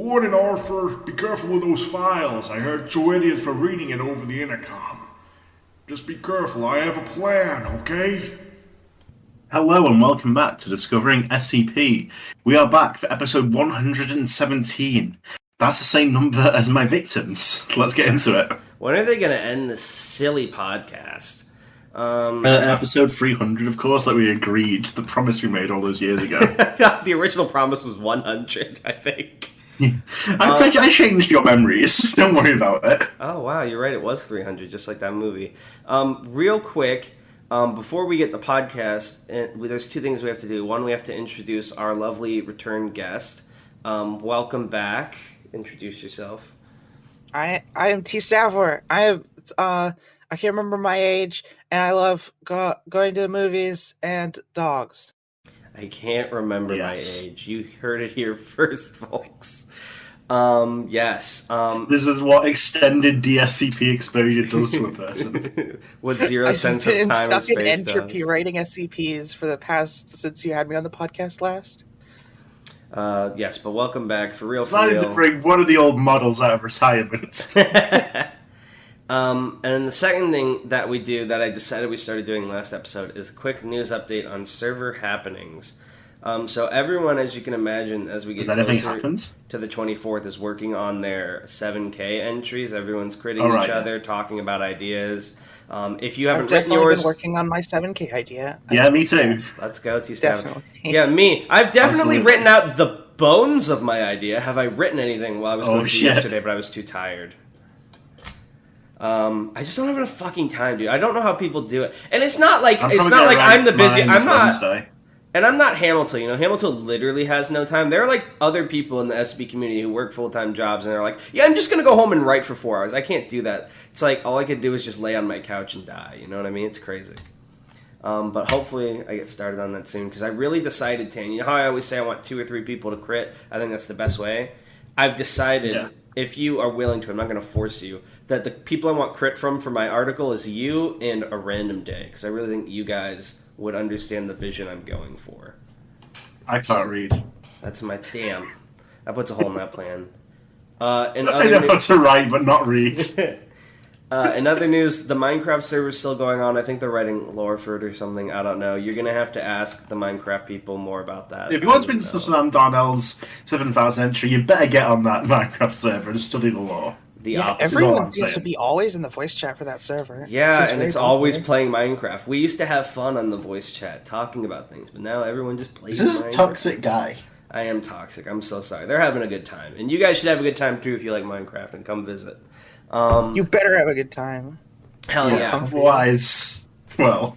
warning, Arthur. Be careful with those files. I heard two idiots were reading it over the intercom. Just be careful. I have a plan, okay? Hello and welcome back to Discovering SCP. We are back for episode 117. That's the same number as my victims. Let's get into it. When are they going to end this silly podcast? Episode 300, of course, like we agreed. The promise we made all those years ago. The original promise was 100, I think. I changed your memories. Don't worry about it. Oh, wow, you're right. It was 300, just like that movie. Real quick, before we get the podcast, there's two things we have to do. One, we have to introduce our lovely return guest. Welcome back. Introduce yourself. I am tstaffor. I can't remember my age, and I love going to the movies and dogs. I can't remember my age. You heard it here first, folks. Yes. This is what extended DSCP exposure does to a person. With zero sense of time and space. I've been stuck in entropy writing SCPs for the past, since you had me on the podcast last. Yes, but welcome back for real. Decided to bring one of the old models out of retirement. And then the second thing that we do that I decided we started doing last episode is a quick news update on server happenings. So everyone, as you can imagine, as we get closer to the 24th, is working on their 7K entries. Everyone's critting each other, talking about ideas. If you haven't written yours, been working on my 7K idea. Yeah, me too. Let's go, T-Staff. Yeah, me. I've definitely written out the bones of my idea. Have I written anything while I was going through yesterday, but I was too tired. I just don't have enough fucking time, dude. I don't know how people do it. And it's not like I'm the busy. I'm not. Wednesday. And I'm not Hamiltoe, you know. Hamiltoe literally has no time. There are, like, other people in the SCP community who work full-time jobs, and they're like, yeah, I'm just going to go home and write for 4 hours. I can't do that. It's like, all I could do is just lay on my couch and die, you know what I mean? It's crazy. But hopefully I get started on that soon, because I really decided, Tan, you know how I always say I want 2 or 3 people to crit? I think that's the best way. I've decided, if you are willing to, I'm not going to force you, that the people I want crit from for my article is you and a random day, because I really think you guys would understand the vision I'm going for. I can't read. That's my damn. That puts a hole in that plan. I know how to write, but not read. In other news, the Minecraft server's still going on. I think they're writing Loreford or something. I don't know. You're going to have to ask the Minecraft people more about that. If you want to discuss Darnell's 7,000 entry, you better get on that Minecraft server and study the lore. Everyone seems to be always in the voice chat for that server. Yeah, and it's always playing Minecraft. We used to have fun on the voice chat, talking about things, but now everyone just plays Minecraft. This is toxic guy. I am toxic. I'm so sorry. They're having a good time. And you guys should have a good time, too, if you like Minecraft, and come visit. You better have a good time. Hell yeah. Otherwise, well...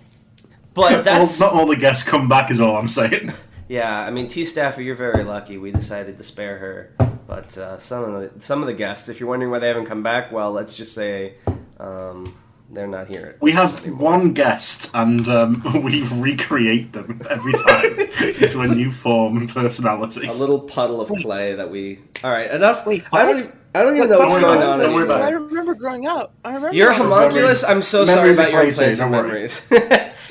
But that's... Not all the guests come back is all I'm saying. Yeah, I mean, T-Staffer, you're very lucky. We decided to spare her. But some of the guests, if you're wondering why they haven't come back, well, let's just say they're not here. We have one guest, and we recreate them every time into a new form and personality. A little puddle of clay that we... All right, enough. Wait, I don't even know what's going on anymore. I remember growing up. You're homunculus? I'm so sorry about your implanted memories.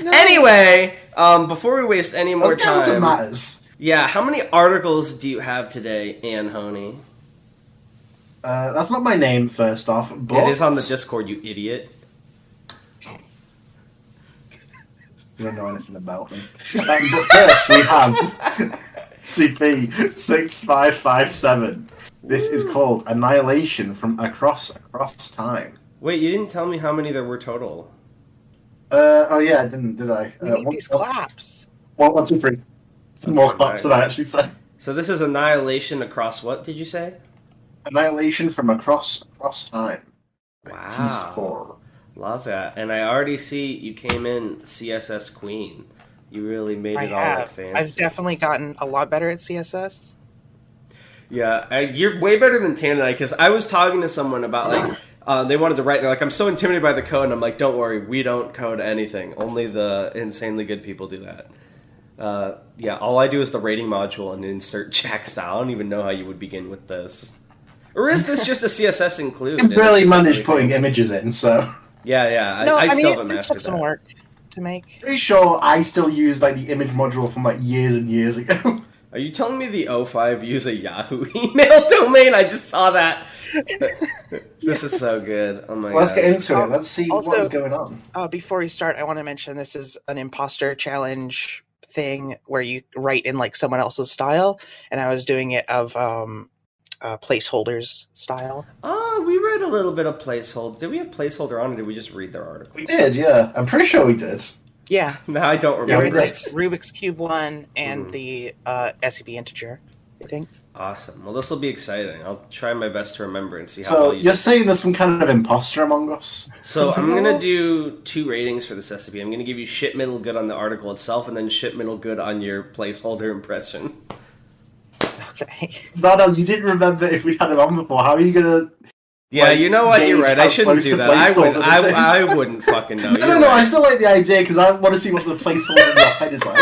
Anyway, before we waste any more time... Let's get on to matters. Yeah, how many articles do you have today, TANHONY? That's not my name, first off, but... It is on the Discord, you idiot. You don't know anything about me. But first, we have SCP-6557. This is called Annihilation from Across Time. Wait, you didn't tell me how many there were total. Oh yeah, I didn't, did I? We need these claps. 1, 2, 3. Some more claps than I actually said. So this is Annihilation across what, did you say? Annihilation from Across Time. Wow. tstaffor. Love that. And I already see you came in CSS Queen. You really made it all look fancy. I've definitely gotten a lot better at CSS. Yeah, you're way better than Tan and I, because I was talking to someone about, like, they wanted to write, they're like, I'm so intimidated by the code, and I'm like, don't worry, we don't code anything. Only the insanely good people do that. Yeah, all I do is the rating module and insert Jack style. I don't even know how you would begin with this. Or is this just a CSS include? I barely managed putting images in, so... Yeah, no, I still haven't mastered that. It took some work to make. Pretty sure I still use, like, the image module from, like, years and years ago. Are you telling me the O5 use a Yahoo email domain? I just saw that. This is so good. Oh my god. Let's get into it. Let's see Also, what's going on. Before we start, I want to mention this is an imposter challenge thing where you write in like someone else's style, and I was doing it of placeholders style. Oh, we read a little bit of placeholder. Did we have placeholder on, or did we just read their article? We did, yeah. I'm pretty sure we did. Yeah. No, I don't remember. Yeah, we did. Rubik's Cube 1 and the SCP integer, I think. Awesome. Well, this will be exciting. I'll try my best to remember and see how So well you're saying there's some kind of imposter among us? So I'm going to do 2 ratings for this SCP. I'm going to give you shit middle good on the article itself, and then shit middle good on your placeholder impression. Okay. No, you didn't remember if we had it on before. How are you going to... Yeah, you know what? You're right. I shouldn't do that. I I wouldn't fucking know. No, I still like the idea because I want to see what the placeholder in your head is like.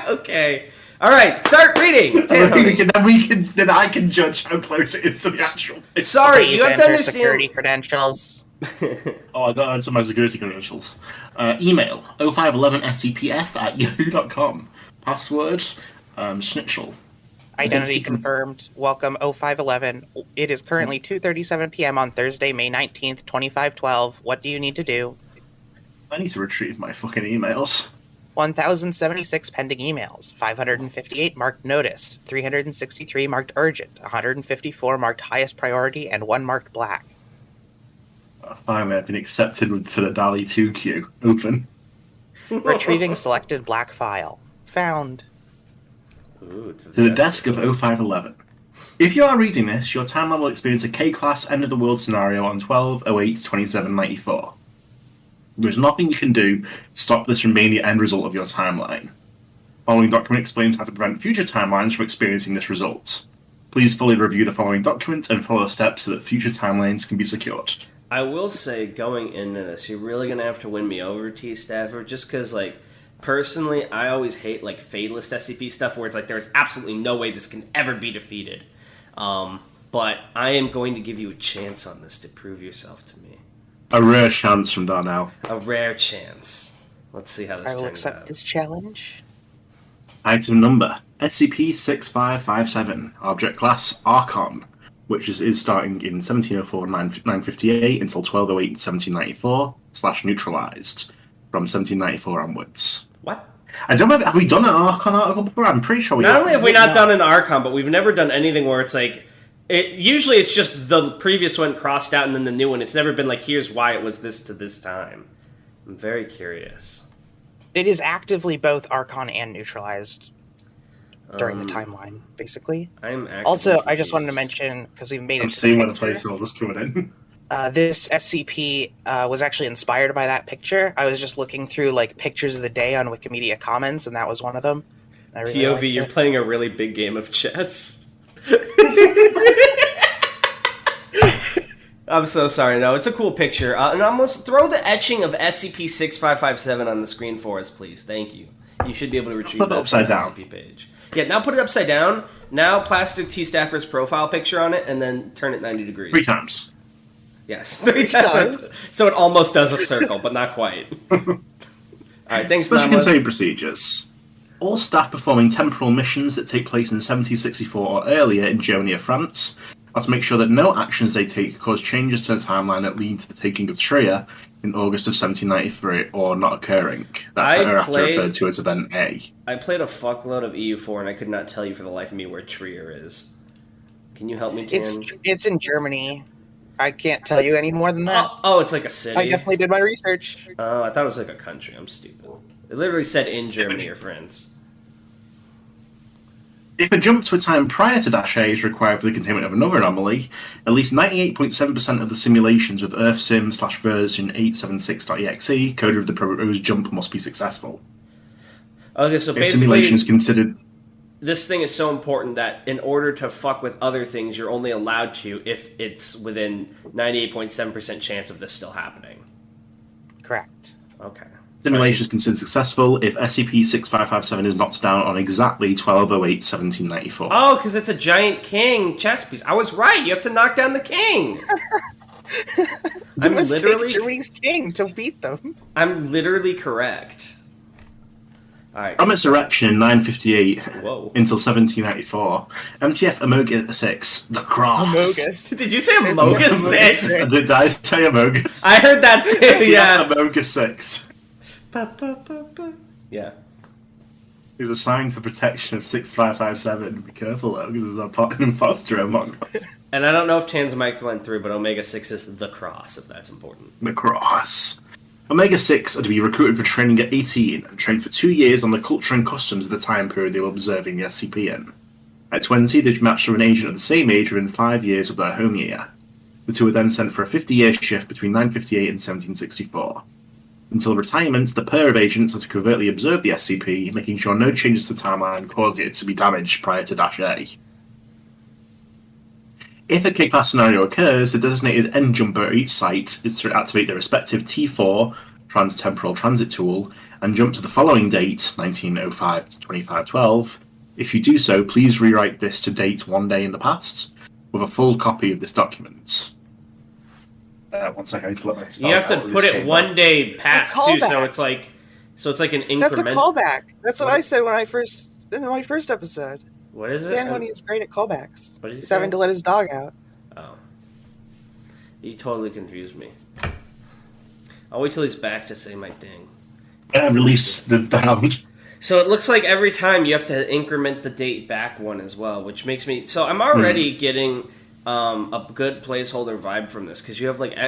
Okay. All right. Start reading. Then I can judge how close it is to the actual. Sorry, you have to understand. Security credentials. Oh, I don't answer my security credentials. Email 0511scpf@yahoo.com. Password Schnitzel. Identity confirmed. Welcome 0511. It is currently 2:37 p.m. on Thursday, May 19th, 2512. What do you need to do? I need to retrieve my fucking emails. 1,076 pending emails. 558 marked noticed. 363 marked urgent. 154 marked highest priority, and 1 marked black. Finally, I've been accepted for the DALI 2 queue. Open. Retrieving selected black file. Found. Ooh, To the desk of 0511. If you are reading this, your timeline will experience a K-class end-of-the-world scenario on 12/08/2794. There is nothing you can do to stop this from being the end result of your timeline. Following document explains how to prevent future timelines from experiencing this result. Please fully review the following document and follow steps so that future timelines can be secured. I will say, going into this, you're really going to have to win me over, tstaffor, just because, like, personally, I always hate, like, fatalist SCP stuff where it's like, there's absolutely no way this can ever be defeated. But I am going to give you a chance on this to prove yourself to me. A rare chance from Darnell. A rare chance. Let's see how this I will turns accept out. this challenge. Item number, SCP-6557. Object class, Archon, which is starting in 1704-958 until 12/08/1794, /neutralized, from 1794 onwards. What? I don't remember, have we done an Archon article before? I'm pretty sure we Not have. only have we not done an Archon, but we've never done anything where it's like, usually it's just the previous one crossed out and then the new one. It's never been like, here's why it was this to this time. I'm very curious. It is actively both Archon and neutralized during the timeline, basically. Also, I just wanted to mention, because we've made it. I'm seeing where the placeholder's coming in. This SCP was actually inspired by that picture. I was just looking through like pictures of the day on Wikimedia Commons, and that was one of them. Really POV, you're playing a really big game of chess. I'm so sorry. No, it's a cool picture. And almost throw the etching of SCP-6557 on the screen for us, please. Thank you. You should be able to retrieve Flip it that upside from the down. SCP page. Yeah, now put it upside down. Now plaster tstaffor's profile picture on it, and then turn it 90 degrees. 3 times. Yes. 3 times. So it almost does a circle, but not quite. All right, thanks, Special Nameless. contained procedures. All staff performing temporal missions that take place in 1764 or earlier in Germany or France are to make sure that no actions they take cause changes to the timeline that lead to the taking of Trier in August of 1793 or not occurring. That's thereafter referred to as Event A. I played a fuckload of EU4 and I could not tell you for the life of me where Trier is. Can you help me, Tan? It's in Germany. I can't tell you any more than that. Oh, it's like a city. I definitely did my research. Oh, I thought it was like a country. I'm stupid. It literally said in Germany or France. If a jump to a time prior to -A is required for the containment of another anomaly, at least 98.7% of the simulations with EarthSim/version 876.exe code of the proposed jump must be successful. Okay, so If basically, simulation is considered... this thing is so important that in order to fuck with other things, you're only allowed to if it's within 98.7% chance of this still happening. Correct. Okay. Simulation is considered successful if SCP-6557 is knocked down on exactly 12/08/1794. Oh, because it's a giant king chess piece. I was right. You have to knock down the king. I'm must literally take Germany's king to beat them. I'm literally correct. Alright. From its erection in 958 Whoa. until 1794, MTF Amogus 6, the Cross. Amogus. Did you say Amogus 6? Did I say Amogus? I heard that too, yeah. Amogus 6 Yeah. is assigned to the protection of 6557. Be careful though, because there's an imposter among us. And I don't know if Tanzamite went through, but Omega 6 is the Cross, if that's important. The Cross. Omega 6 are to be recruited for training at 18 and trained for 2 years on the culture and customs of the time period they were observing the SCP in. At 20, they'd matched with an agent of the same age within 5 years of their home year. The two were then sent for a 50-year shift between 958 and 1764. Until retirement, the pair of agents are to covertly observe the SCP, making sure no changes to the timeline cause it to be damaged prior to -A. If a K-class scenario occurs, the designated end jumper at each site is to activate the respective T4 trans-temporal transit tool and jump to the following date, 1905 to 2512. If you do so, please rewrite this to date 1 day in the past with a full copy of this document. 1 second, I need to let my You have to put it 1 day past too, so it's like an increment. That's a callback. That's what I said in my first episode. What is it? TANHONY is great at callbacks. What did you He's say? having to let his dog out. Oh. You totally confused me. I'll wait till he's back to say my thing. Release the bound. So it looks like every time you have to increment the date back one as well, which makes me... So I'm already getting a good placeholder vibe from this, because you have, like,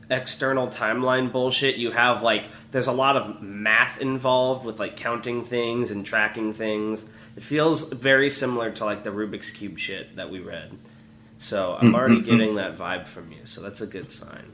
external timeline bullshit. You have, like... There's a lot of math involved with, like, counting things and tracking things. It feels very similar to, like, the Rubik's Cube shit that we read. So I'm already getting that vibe from you, so that's a good sign.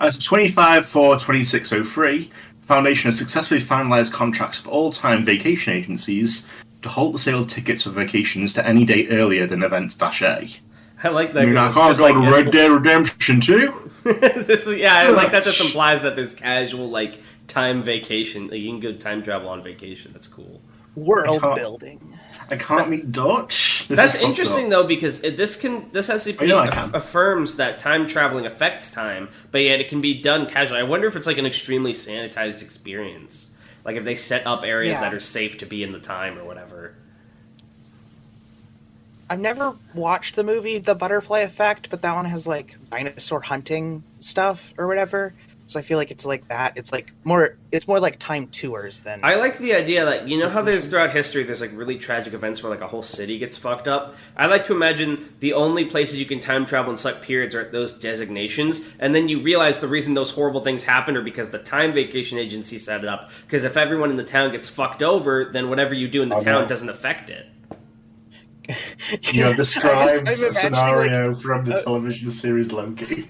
As of 25/4/2603, the Foundation has successfully finalized contracts with all time vacation agencies to halt the sale of tickets for vacations to any date earlier than event -A. I like that. I mean, I can't go to Red Dead Redemption 2. I like that. This implies that there's casual, like, time vacation. Like, you can go time travel on vacation. That's cool. World building. I can't read Dutch. That's interesting though, because this SCP affirms that time traveling affects time, but yet it can be done casually. I wonder if it's like an extremely sanitized experience, like if they set up areas that are safe to be in the time or whatever. I've never watched the movie The Butterfly Effect, but that one has like dinosaur hunting stuff or whatever. So I feel like it's like that. It's more like time tours than... I like the idea that, you know how there's throughout history, there's like really tragic events where like a whole city gets fucked up? I like to imagine the only places you can time travel in select periods are at those designations, and then you realize the reason those horrible things happen are because the time vacation agency set it up. Because if everyone in the town gets fucked over, then whatever you do in the town doesn't affect it. You have described a scenario from the television series Loki.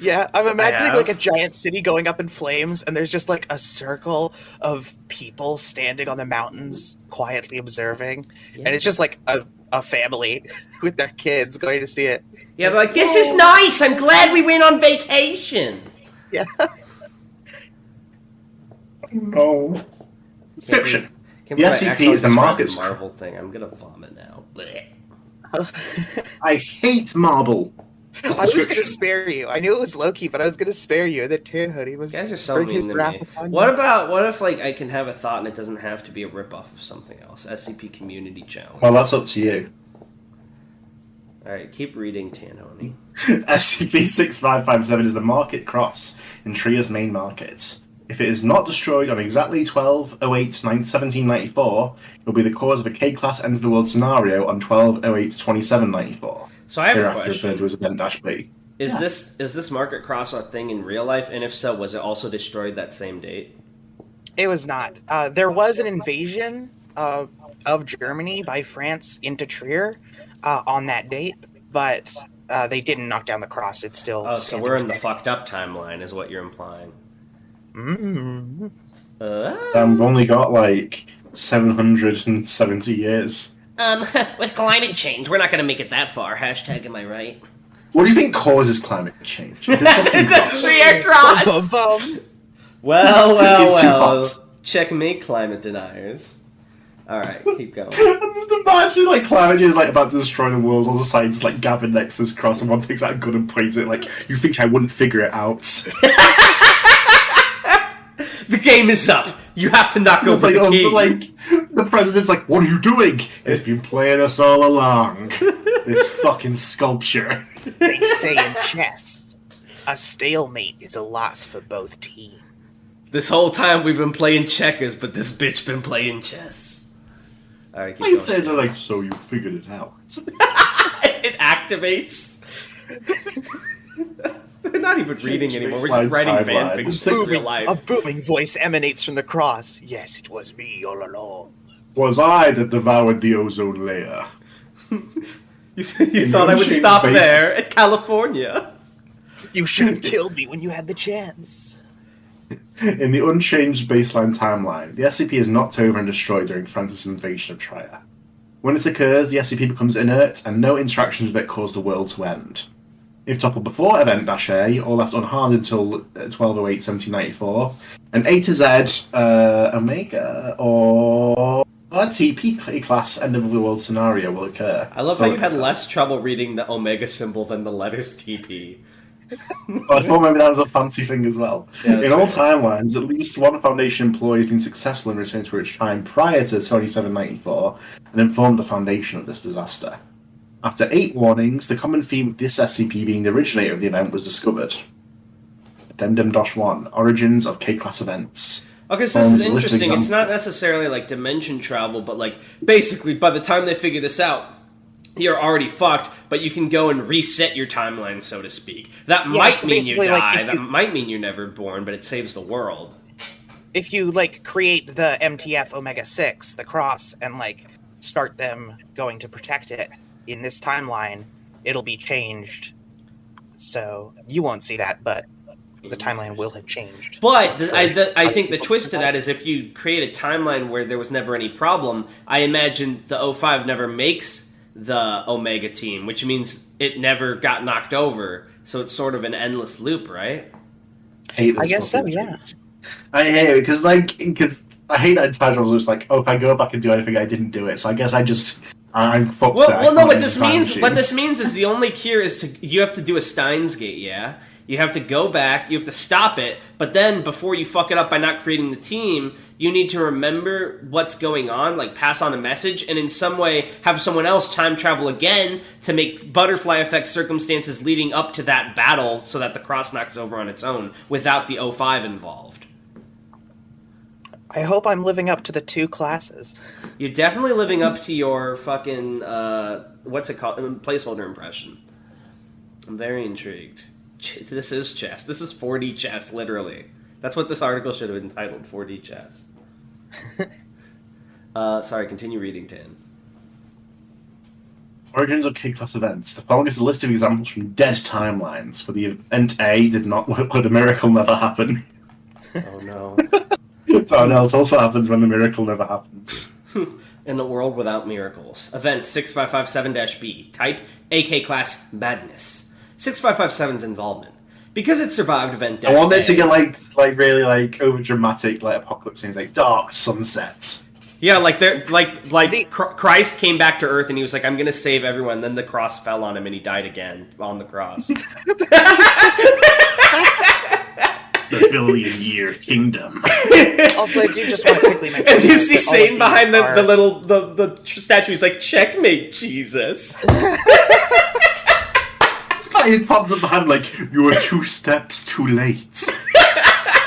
Yeah, I'm imagining like a giant city going up in flames, and there's just like a circle of people standing on the mountains quietly observing, and it's just like a family with their kids going to see it. Yeah, they're like, this is nice! I'm glad we went on vacation! Yeah. No. Description. The SCP is the market's... Marvel thing. I'm gonna vomit now. I hate marble. I was going to spare you. I knew it was Loki, but I was going to spare you. That TANHONY was... You guys are so mean to me. What if like I can have a thought and it doesn't have to be a ripoff of something else? SCP Community Challenge. Well, that's up to you. Alright, keep reading, TANHONY. SCP-6557 is the market cross in Tria's main market. If it is not destroyed on exactly 12/08/1794, it will be the cause of a K-class end of the world scenario on 12/08/2794. So I have a question. Referred to as event-B. Is this market cross a thing in real life? And if so, was it also destroyed that same date? It was not. There was an invasion of Germany by France into Trier on that date, but they didn't knock down the cross. It's still... Oh, so we're in the fucked up timeline, is what you're implying. Mm-hmm. We've only got like 770 years. With climate change, we're not going to make it that far. Hashtag, am I right? What do you think causes climate change? Is the Trier cross! Well. Checkmate, climate deniers. Alright, keep going. Imagine, like, climate change is, like, about to destroy the world. All the scientists, like, gather next to this cross, and one takes out a gun and points it, like, you think I wouldn't figure it out? The game is up. You have to knock over the key. The president's like, what are you doing? It's been playing us all along. This fucking sculpture. They say in chess, a stalemate is a loss for both teams. This whole time we've been playing checkers, but this bitch been playing chess. Alright, keep going. Say like, so you figured it out. It activates. They're not even reading anymore. We're just writing fanfiction in real life. A booming voice emanates from the cross. Yes, it was me all along. Was I that devoured the ozone layer? You thought I would stop there at California? You should have killed me when you had the chance. In the unchanged baseline timeline, the SCP is knocked over and destroyed during Francis' invasion of Trier. When this occurs, the SCP becomes inert, and no interactions with it cause the world to end. If toppled before Event-A, or left unharmed until 12/08/1794, an A to Z, Omega, or a TP class end of the world scenario will occur. I love how you had less trouble reading the Omega symbol than the letters TP. I thought maybe that was a fancy thing as well. Yeah, in all timelines, at least one Foundation employee has been successful in returning to its time prior to 2794 and informed the Foundation of this disaster. After 8 warnings, the common theme of this SCP being the originator of the event was discovered. Addendum-1, Origins of K-Class Events. Okay, so this is interesting. It's not necessarily like dimension travel, but like basically by the time they figure this out, you're already fucked, but you can go and reset your timeline, so to speak. That might mean you die, that might mean you're never born, but it saves the world. If you, like, create the MTF Omega-6, the cross, and, like, start them going to protect it in this timeline, it'll be changed. So, you won't see that, but the timeline will have changed. But I think the twist to that is if you create a timeline where there was never any problem, I imagine the O5 never makes the Omega team, which means it never got knocked over, so it's sort of an endless loop, right? I guess so, yeah. I hate it because I hate that entire was just like, oh, if I go back and do anything, I didn't do it, so I guess I'm fucked. Well, no, what this means is the only cure is you have to do a Steins Gate, yeah? You have to go back, you have to stop it, but then before you fuck it up by not creating the team, you need to remember what's going on, like pass on a message, and in some way have someone else time travel again to make butterfly effect circumstances leading up to that battle so that the cross knocks over on its own without the O5 involved. I hope I'm living up to the 2 classes. You're definitely living up to your fucking, what's it called, placeholder impression. I'm very intrigued. This is chess. This is 4D chess, literally. That's what this article should have been entitled, 4D chess. Sorry, continue reading, Tan. Origins of K-Class Events. The following is a list of examples from dead timelines, where the event A did not, where the miracle never happened. Oh no. Oh no, tell us what happens when the miracle never happens. In a world without miracles. Event 6557-B. Type AK Class Madness. 6557's involvement. Because it survived Event I want it to get like really like over dramatic, like apocalypse things, like dark sunsets. Yeah, Christ came back to Earth and he was like, I'm gonna save everyone, then the cross fell on him and he died again on the cross. The billion-year kingdom. Also, I do just want to quickly mention... And you see Satan behind the statue, he's like, checkmate, Jesus. It pops up behind like, you were 2 steps too late.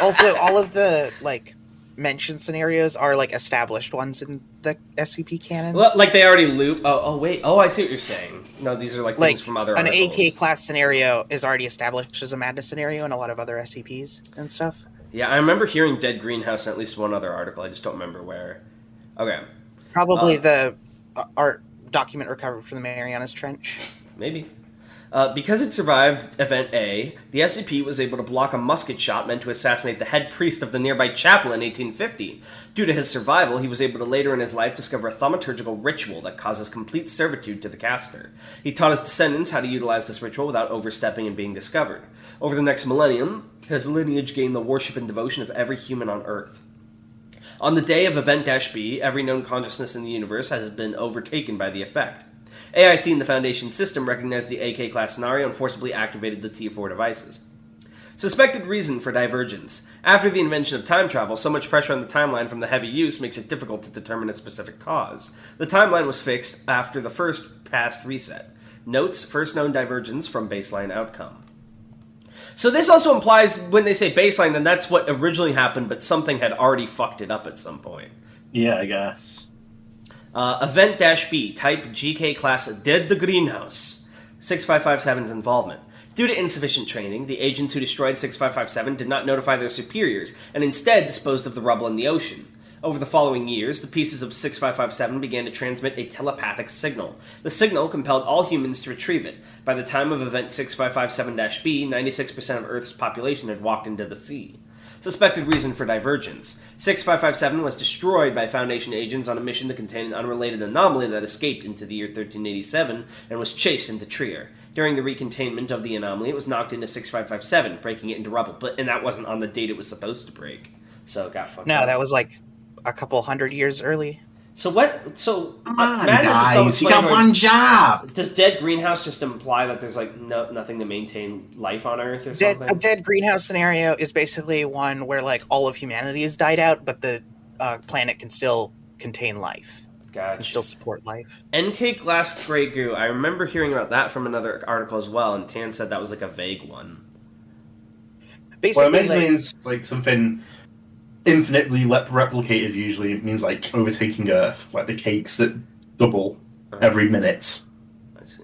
Also, all of the, like, mentioned scenarios are, like, established ones in the SCP canon. Well, like, they already loop... Oh, wait. Oh, I see what you're saying. No, these are, like things from other articles. An AK class scenario is already established as a madness scenario in a lot of other SCPs and stuff. Yeah, I remember hearing Dead Greenhouse in at least one other article. I just don't remember where. Okay. Probably the art document recovered from the Marianas Trench. Maybe. Because it survived Event A, the SCP was able to block a musket shot meant to assassinate the head priest of the nearby chapel in 1850. Due to his survival, he was able to later in his life discover a thaumaturgical ritual that causes complete servitude to the caster. He taught his descendants how to utilize this ritual without overstepping and being discovered. Over the next millennium, his lineage gained the worship and devotion of every human on Earth. On the day of Event-B, every known consciousness in the universe has been overtaken by the effect. AIC in the Foundation system recognized the AK class scenario and forcibly activated the T4 devices. Suspected reason for divergence. After the invention of time travel, so much pressure on the timeline from the heavy use makes it difficult to determine a specific cause. The timeline was fixed after the first past reset. Notes, first known divergence from baseline outcome. So this also implies, when they say baseline, then that's what originally happened, but something had already fucked it up at some point. Yeah, I guess. Event-B, type GK class Dead the Greenhouse. 6557's involvement. Due to insufficient training, the agents who destroyed 6557 did not notify their superiors, and instead disposed of the rubble in the ocean. Over the following years, the pieces of 6557 began to transmit a telepathic signal. The signal compelled all humans to retrieve it. By the time of Event 6557-B, 96% of Earth's population had walked into the sea. Suspected reason for divergence. 6557 was destroyed by Foundation agents on a mission to contain an unrelated anomaly that escaped into the year 1387 and was chased into Trier. During the recontainment of the anomaly, it was knocked into 6557, breaking it into rubble, and that wasn't on the date it was supposed to break. So it got fucked up. No, that was like a couple hundred years early. So what? So come on, guys, you got one job. Does dead greenhouse just imply that there's like nothing to maintain life on Earth or something? A dead greenhouse scenario is basically one where like all of humanity has died out, but the planet can still contain life. Gotcha. Can still support life. NK glass grey goo. I remember hearing about that from another article as well, and Tan said that was like a vague one. Basically, well, it means like something infinitely replicative. Usually, it means like overtaking Earth, like the cakes that double every minute. I see.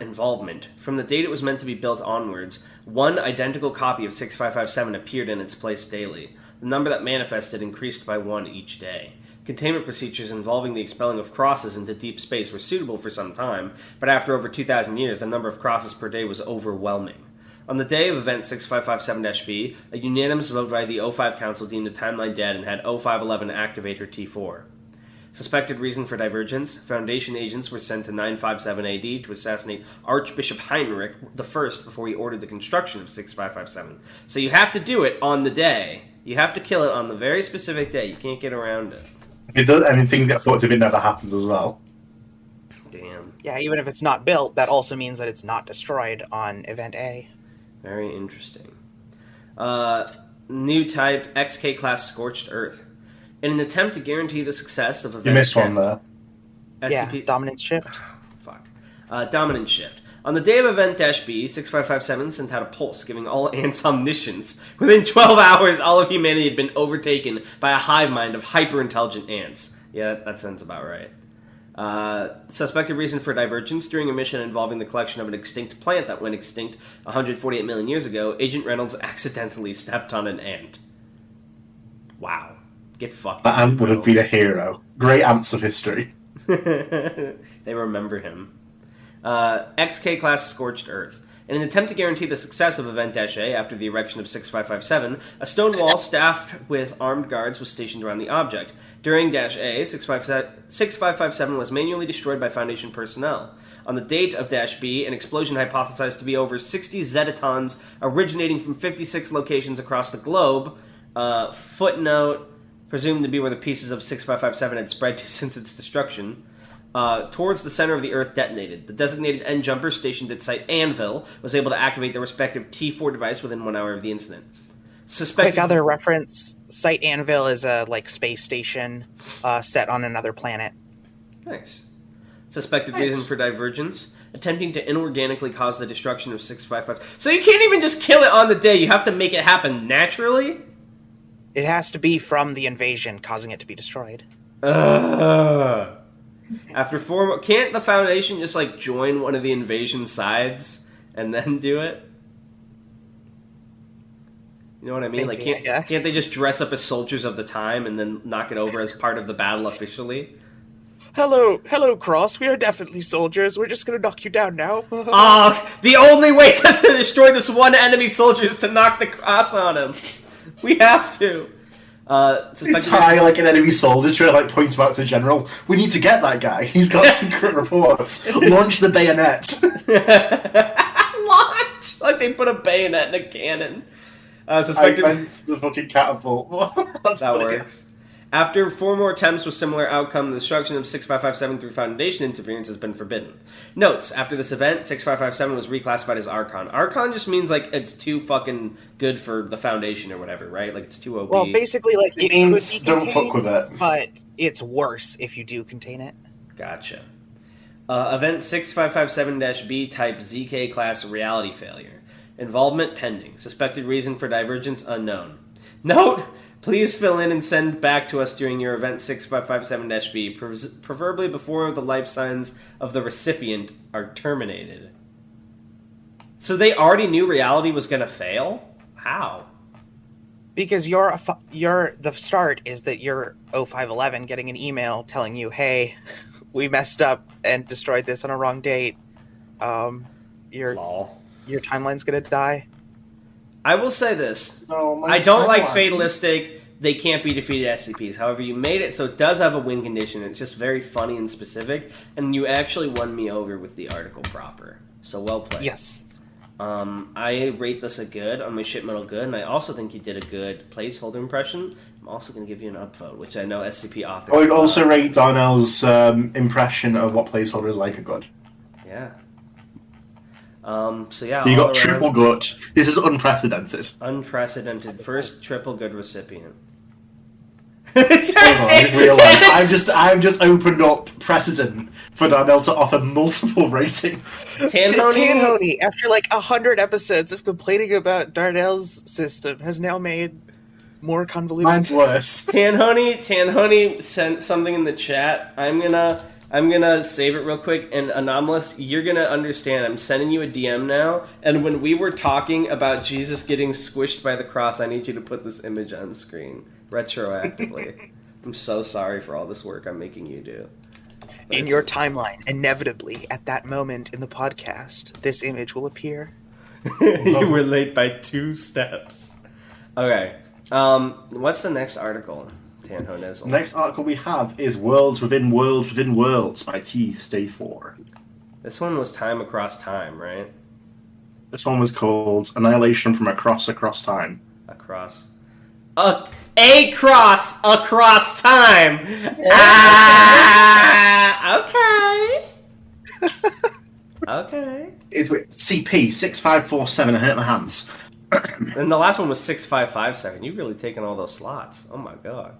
Involvement. From the date it was meant to be built onwards, one identical copy of 6557 appeared in its place daily. The number that manifested increased by 1 each day. Containment procedures involving the expelling of crosses into deep space were suitable for some time, but after over 2,000 years, the number of crosses per day was overwhelming. On the day of Event 6557-B, a unanimous vote by the O5 Council deemed the timeline dead and had O511 activate her T4. Suspected reason for divergence, Foundation agents were sent to 957 AD to assassinate Archbishop Heinrich I before he ordered the construction of 6557. So you have to do it on the day. You have to kill it on the very specific day. You can't get around it. It does, anything that thought of it never happens as well. Damn. Yeah, even if it's not built, that also means that it's not destroyed on Event A. Very interesting. New type, XK class Scorched Earth. In an attempt to guarantee the success of Event... You missed one there. SCP... Yeah, Dominance Shift. Fuck. Dominance Shift. On the day of Event-B, 6557 sent out a pulse, giving all ants omniscience. Within 12 hours, all of humanity had been overtaken by a hive mind of hyper-intelligent ants. Yeah, that sounds about right. Suspected reason for divergence. During a mission involving the collection of an extinct plant that went extinct 148 million years ago, Agent Reynolds accidentally stepped on an ant. Wow. Get fucked. That ant would have been a hero. Great ants of history. They remember him. XK class Scorched Earth. In an attempt to guarantee the success of Event-A after the erection of 6557, a stone wall staffed with armed guards was stationed around the object. During -A, 6557 was manually destroyed by Foundation personnel. On the date of -B, an explosion hypothesized to be over 60 zetatons originating from 56 locations across the globe. Footnote, presumed to be where the pieces of 6557 had spread to since its destruction. Towards the center of the Earth detonated. The designated end jumper stationed at Site Anvil was able to activate their respective T4 device within 1 hour of the incident. Quick other reference, Site Anvil is a space station set on another planet. Nice. Suspected reason for divergence, attempting to inorganically cause the destruction of 655. So you can't even just kill it on the day, you have to make it happen naturally? It has to be from the invasion causing it to be destroyed. After 4... Can't the Foundation just, join one of the invasion sides and then do it? You know what I mean? Maybe, Can't they just dress up as soldiers of the time and then knock it over as part of the battle officially? Hello, Cross. We are definitely soldiers. We're just gonna knock you down now. The only way to destroy this one enemy soldier is to knock the Cross on him. We have to. It's high like an enemy soldier trying to point him out to the general. We need to get that guy. He's got secret reports. Launch the bayonet. Launch! Like they put a bayonet in a cannon. Suspected... I meant the fucking catapult. That works. After 4 more attempts with similar outcome, the destruction of 6557 through Foundation interference has been forbidden. Notes: after this event, 6557 was reclassified as Archon. Archon just means, like, it's too fucking good for the Foundation or whatever, right? Like, it's too OP. Well, basically, like, it means could be don't fuck with it. But it's worse if you do contain it. Gotcha. Event 6557-B type ZK class reality failure. Involvement pending. Suspected reason for divergence unknown. Note: please fill in and send back to us during your event 6557-B, preferably before the life signs of the recipient are terminated. So they already knew reality was going to fail? How? Because the start is that you're 0511 getting an email telling you, hey, we messed up and destroyed this on a wrong date. Your timeline's going to die. I will say this. No, I don't like fatalistic, they can't be defeated SCPs. However, you made it so it does have a win condition. It's just very funny and specific, and you actually won me over with the article proper. So well played. Yes. I rate this a good on my shit metal good, and I also think you did a good placeholder impression. I'm also going to give you an upvote, which I know SCP author. I would also rate Darnell's impression of what placeholder is like a good. Yeah. So you got triple good. This is unprecedented. Unprecedented. First triple good recipient. I've just opened up precedent for Darnell to offer multiple ratings. TANHONY, after like 100 episodes of complaining about Darnell's system, has now made more convoluted. Mine's worse. TANHONY sent something in the chat. I'm gonna save it real quick, and Anomalous, you're gonna understand. I'm sending you a DM now, and when we were talking about Jesus getting squished by the cross, I need you to put this image on screen retroactively. I'm so sorry for all this work I'm making you do. In your timeline, inevitably, at that moment in the podcast, this image will appear. You were late by 2 steps. Okay. What's the next article? The next article we have is Worlds Within Worlds Within Worlds by tstaffor. This one was Time Across Time, right? This one was called Annihilation from Across Time. Across time! Okay. Okay. It's with CP 6547. I hurt my hands. And the last one was 6557. You've really taken all those slots. Oh my god.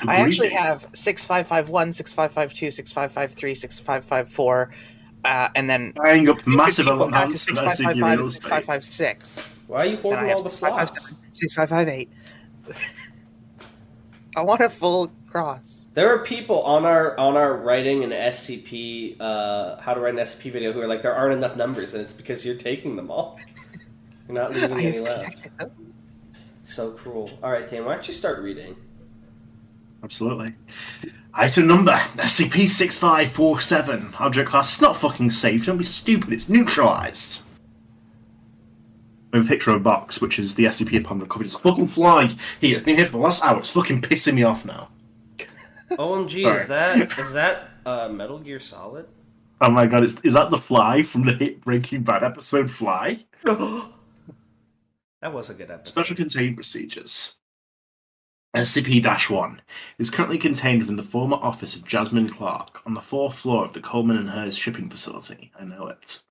I actually have 6551, 6552, 6553, 6554, and then buying up massive amounts of 6555 and 6556. Why are you holding all the slots? 6558. I want a full cross. There are people on our writing an SCP, how to write an SCP video who are like, there aren't enough numbers, and it's because you're taking them all. You're not leaving any left. So cruel. All right, Tam, why don't you start reading? Absolutely. Item number, SCP-6547. Object class, it's not fucking safe, don't be stupid, it's neutralized. We have a picture of a box, which is the SCP upon recovery. It's a fucking fly. It's been here for the last hour, it's fucking pissing me off now. OMG, is that Metal Gear Solid? Oh my god, is that the fly from the hit Breaking Bad episode Fly? That was a good episode. Special contained procedures. SCP-1 is currently contained within the former office of Jasmine Clark on the 4th floor of the Coleman and Hers shipping facility. I know it.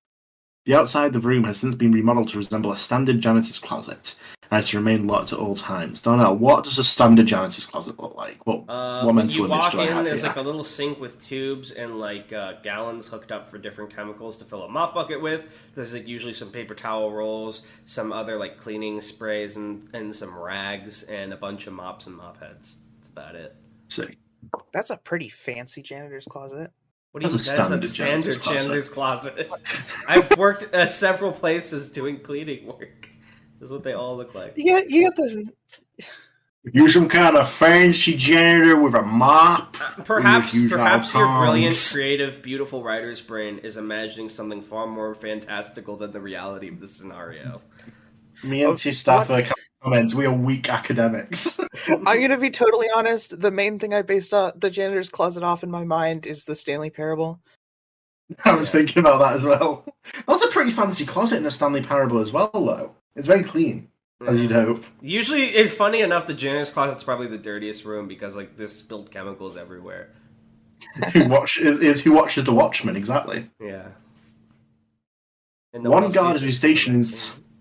The outside of the room has since been remodeled to resemble a standard janitor's closet and has to remain locked at all times. Darnell, what does a standard janitor's closet look like? What mental image do I have? When you walk in, there's like a little sink with tubes and like gallons hooked up for different chemicals to fill a mop bucket with. There's like usually some paper towel rolls, some other like cleaning sprays and some rags and a bunch of mops and mop heads. That's about it. See. That's a pretty fancy janitor's closet. What do you mean? That's a standard janitor's closet. I've worked at several places doing cleaning work. This is what they all look like. Yeah, you got the. You're some kind of fancy janitor with a mop. Perhaps your brilliant, creative, beautiful writer's brain is imagining something far more fantastical than the reality of the scenario. Me and tstaffor comments, we are weak academics. I'm going to be totally honest. The main thing I based the janitor's closet off in my mind is the Stanley Parable. I was thinking about that as well. That's a pretty fancy closet in the Stanley Parable as well, though. It's very clean. as you'd hope. Usually, it's funny enough, the janitor's closet's probably the dirtiest room because like there's spilled chemicals everywhere. Who watches the Watchmen, exactly. Yeah. One guard is to be stationed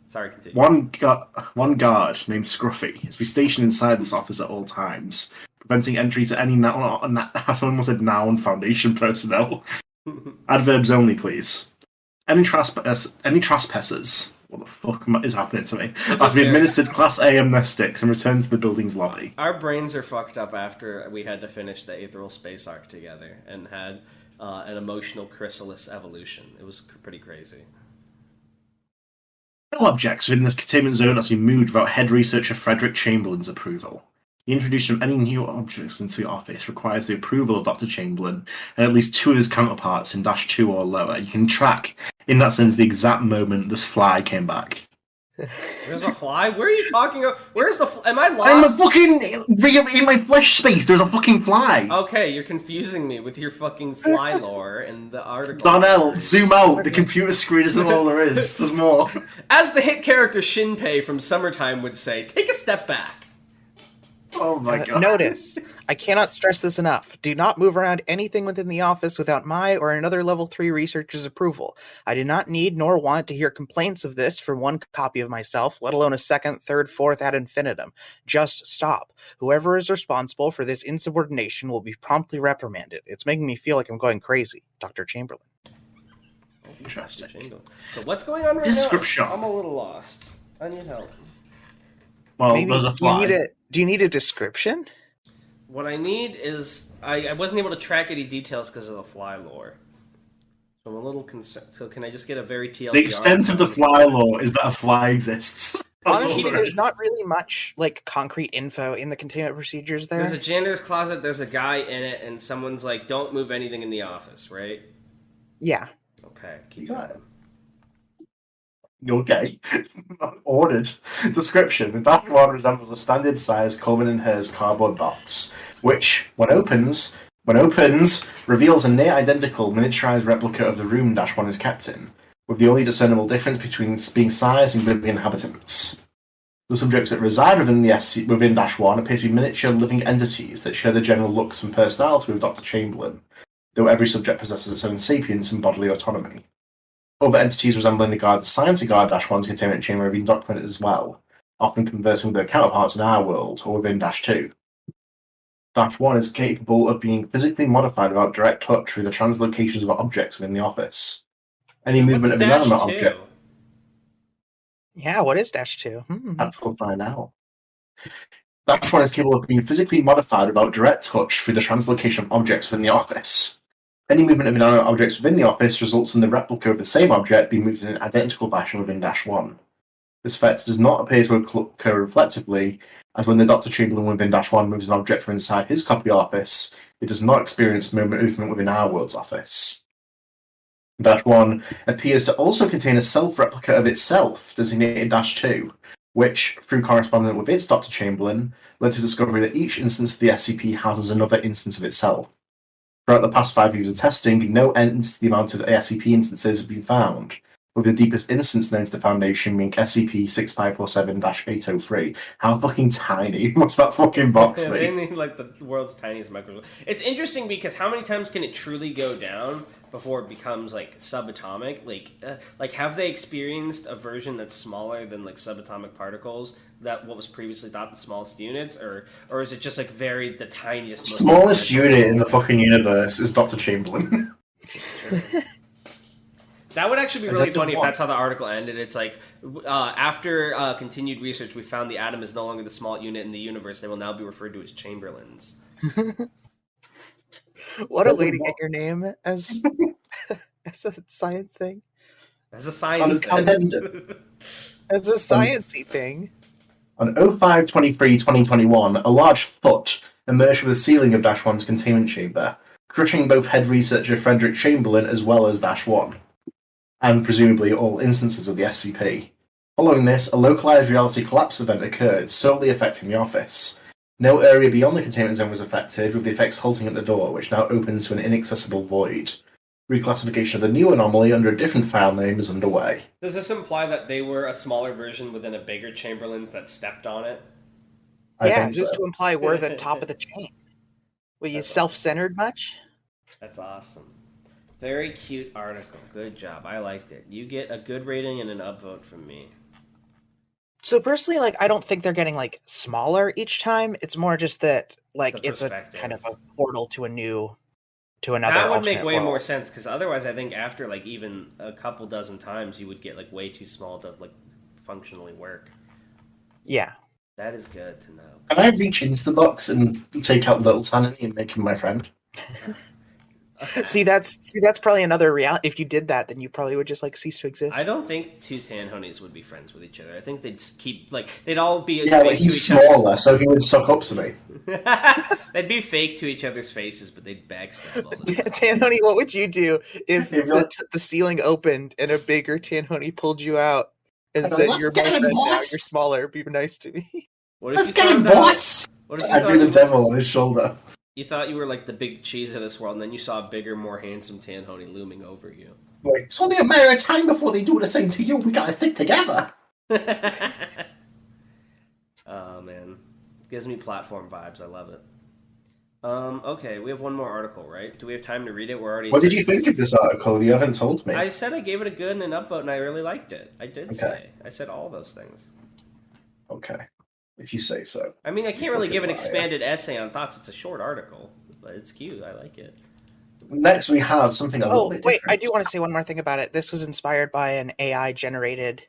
Sorry, continue. One guard named Scruffy is to be stationed inside this office at all times, preventing entry to any noun Foundation personnel. Adverbs only, please. Any trespassers. What the fuck is happening to me? Have to be administered Class A amnestics and returned to the building's lobby. Our brains are fucked up after we had to finish the Aetheral Space Arc together and had an emotional chrysalis evolution. It was pretty crazy. All objects within this containment zone are to be moved without head researcher Frederick Chamberlain's approval. The introduction of any new objects into the office requires the approval of Dr. Chamberlain and at least 2 of his counterparts in -2 or lower. You can track, in that sense, the exact moment this fly came back. There's a fly? Where are you talking about? Where's the am I lost? I'm a fucking... in my flesh space, there's a fucking fly! Okay, you're confusing me with your fucking fly lore and the article. Donnell, zoom out! The computer screen isn't all there is. There's more. As the hit character Shinpei from Summertime would say, take a step back. Oh my god. Notice, I cannot stress this enough. Do not move around anything within the office without my or another level 3 researcher's approval. I do not need nor want to hear complaints of this from one copy of myself, let alone a second, third, fourth ad infinitum. Just stop. Whoever is responsible for this insubordination will be promptly reprimanded. It's making me feel like I'm going crazy. Dr. Chamberlain. Interesting. So what's going on right Description. now? I'm a little lost. I need help. Well, Maybe, there's a fly. do you need a description? What I need is... I wasn't able to track any details because of the fly lore. So I'm a little concerned. So can I just get a very TLDR? The extent of the fly lore is that a fly exists. Honestly, there's not really much like concrete info in the containment procedures there. There's a janitor's closet, there's a guy in it, and someone's like, don't move anything in the office, right? Yeah. Okay, keep You got going. Okay. Ordered. Description. That one resembles a standard size Coleman and Hers cardboard box, which, when opened, reveals a near identical miniaturized replica of the room -1 is kept in, with the only discernible difference between being size and living inhabitants. The subjects that reside within within -1 appear to be miniature living entities that share the general looks and personality with Dr. Chamberlain, though every subject possesses its own sapience and bodily autonomy. Other entities resembling the guards assigned to Guard -1's containment chamber have been documented as well, often conversing with their counterparts in our world or within -2. -1 is capable of being physically modified without direct touch through the translocations of objects within the office. Any movement of inanimate object. Yeah, what is -2? That's what we'll find out. -1 is capable of being physically modified without direct touch through the translocation of objects within the office. Any movement of inanimate objects within the office results in the replica of the same object being moved in an identical fashion within -1. This effect does not appear to occur reflectively, as when the Dr. Chamberlain within -1 moves an object from inside his copy office, it does not experience movement within our world's office. -1 appears to also contain a self-replica of itself, designated -2, which, through correspondence with its Dr. Chamberlain, led to the discovery that each instance of the SCP houses another instance of itself. Throughout the past 5 years of testing, no end to the amount of SCP instances have been found, with the deepest instance known to the Foundation being SCP-6547-803. How fucking tiny must that fucking box be? They need like the world's tiniest microscope. It's interesting because how many times can it truly go down before it becomes like subatomic? Like have they experienced a version that's smaller than like subatomic particles? That what was previously thought the smallest units, or is it just like the tiniest? Smallest unit in the fucking universe is Dr. Chamberlain. That would actually be really funny if that's how the article ended. It's like, after continued research, we found the atom is no longer the small unit in the universe. They will now be referred to as Chamberlains. What a way to get your name as a science thing. As a science thing. As a sciencey thing. On 05/23/2021, a large foot emerged from the ceiling of -1's containment chamber, crushing both head researcher Frederick Chamberlain as well as -1. And presumably all instances of the SCP. Following this, a localized reality collapse event occurred, solely affecting the office. No area beyond the containment zone was affected, with the effects halting at the door, which now opens to an inaccessible void. Reclassification of the new anomaly under a different file name is underway. Does this imply that they were a smaller version within a bigger Chamberlains that stepped on it? Yeah, just to imply we're the top of the chain. Were you self-centered much? That's awesome. Very cute article. Good job. I liked it. You get a good rating and an upvote from me. So personally, like, I don't think they're getting like smaller each time. It's more just that like it's a kind of a portal to another. That would make way world. more sense, because otherwise, I think after like even a couple dozen times, you would get like way too small to like functionally work. Yeah, that is good to know. Can I reach into the box and take out little TANHONY and make him my friend? See, that's probably another reality. If you did that, then you probably would just like cease to exist. I don't think two TANHONYs would be friends with each other. I think they'd keep like they'd all be but he's smaller, so he would suck up to me. They'd be fake to each other's faces, but they'd backstab all the time. TANHONY, what would you do if the ceiling opened and a bigger TANHONY pulled you out and said, "You're my friend now. You're smaller. Be nice to me." Let's get him, boss. I'd be the devil on his shoulder. You thought you were like the big cheese of this world, and then you saw a bigger, more handsome TANHONY looming over you. Like, it's only a matter of time before they do the same to you. We gotta stick together. Oh, man. It gives me platform vibes. I love it. Okay, we have one more article, right? Do we have time to read it? We're already... What did you think of this article? You haven't told me. I said I gave it a good and an upvote, and I really liked it. I did say. I said all those things. Okay. If you say so. I mean, I can't really give an expanded essay on thoughts. It's a short article, but it's cute. I like it. Next, we have something a little bit different. I do want to say one more thing about it. This was inspired by an AI-generated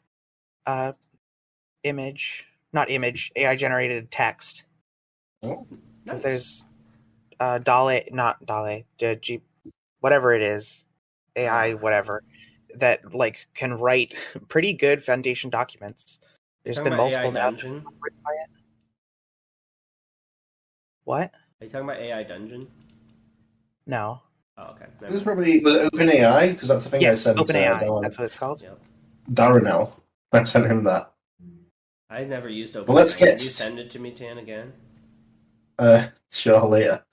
AI-generated text. Oh. Because there's whatever it is, AI, whatever, that like can write pretty good Foundation documents. There's been multiple now written by it. What? Are you talking about AI Dungeon? No. Oh, okay. This is probably OpenAI, because that's the thing I sent. OpenAI. That's what it's called. Yep. Darrenell. I sent him that. I never used OpenAI. Well, let's get. Can you send it to me, Tan, again? Sure, later.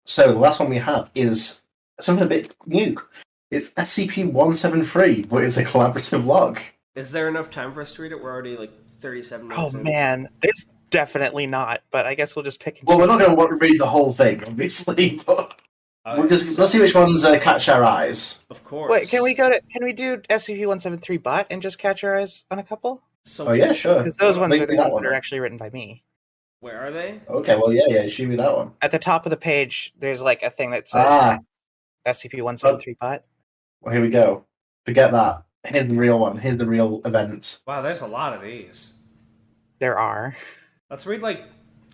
So the last one we have is something a bit new. It's SCP-173, but it's a collaborative log. Is there enough time for us to read it? We're already like 37 minutes in. Man, there's definitely not. But I guess we'll just pick. Well, we're not going to want to read the whole thing, obviously. But let's see which ones catch our eyes. Of course. Wait, can we do SCP-173 bot and just catch our eyes on a couple? So, yeah, sure. Because those ones are the ones that are actually written by me. Where are they? Okay, well, yeah, show me that one. At the top of the page, there's like a thing that says SCP-173 bot. Well, here we go. Forget that. Here's the real one. Here's the real event. Wow, there's a lot of these. There are. Let's read like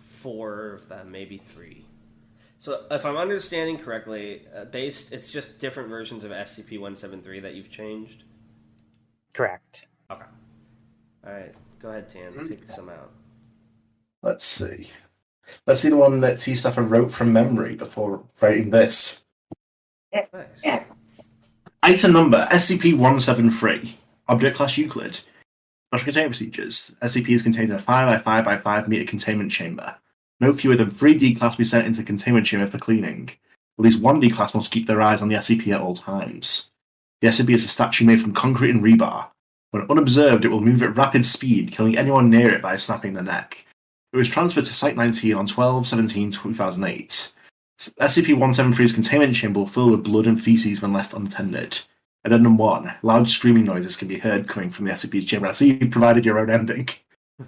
4 of them, maybe 3. So, if I'm understanding correctly, it's just different versions of SCP-173 that you've changed? Correct. Okay. Alright, go ahead, Tan. Pick some out. Let's see. Let's see the one that tstaffor wrote from memory before writing this. Nice. Item number, SCP-173. Object class Euclid. Special containment procedures. SCP is contained in a 5 by 5 by 5 meter containment chamber. No fewer than 3 D-class be sent into the containment chamber for cleaning. At least 1 D-class must keep their eyes on the SCP at all times. The SCP is a statue made from concrete and rebar. When unobserved, it will move at rapid speed, killing anyone near it by snapping the neck. It was transferred to Site-19 on 12/17/2008. SCP-173's containment chamber will fill with blood and feces when left untended. Addendum 1. Loud screaming noises can be heard coming from the SCP's chamber. I see you provided your own ending.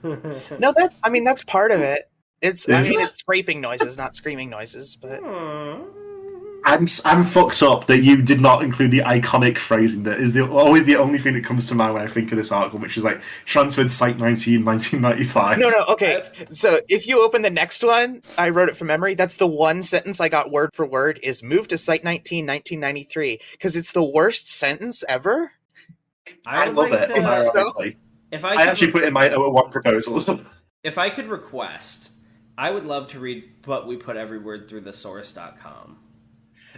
No, that's part of it. It's scraping noises, not screaming noises, but... I'm fucked up that you did not include the iconic phrasing that is always the only thing that comes to mind when I think of this article, which is like transferred Site-19, 1995. No, okay. So if you open the next one, I wrote it from memory. That's the one sentence I got word for word is move to Site-19, 1993, because it's the worst sentence ever. I love it. I actually put in my one proposals. If I could request, I would love to read what we put every word through the source.com.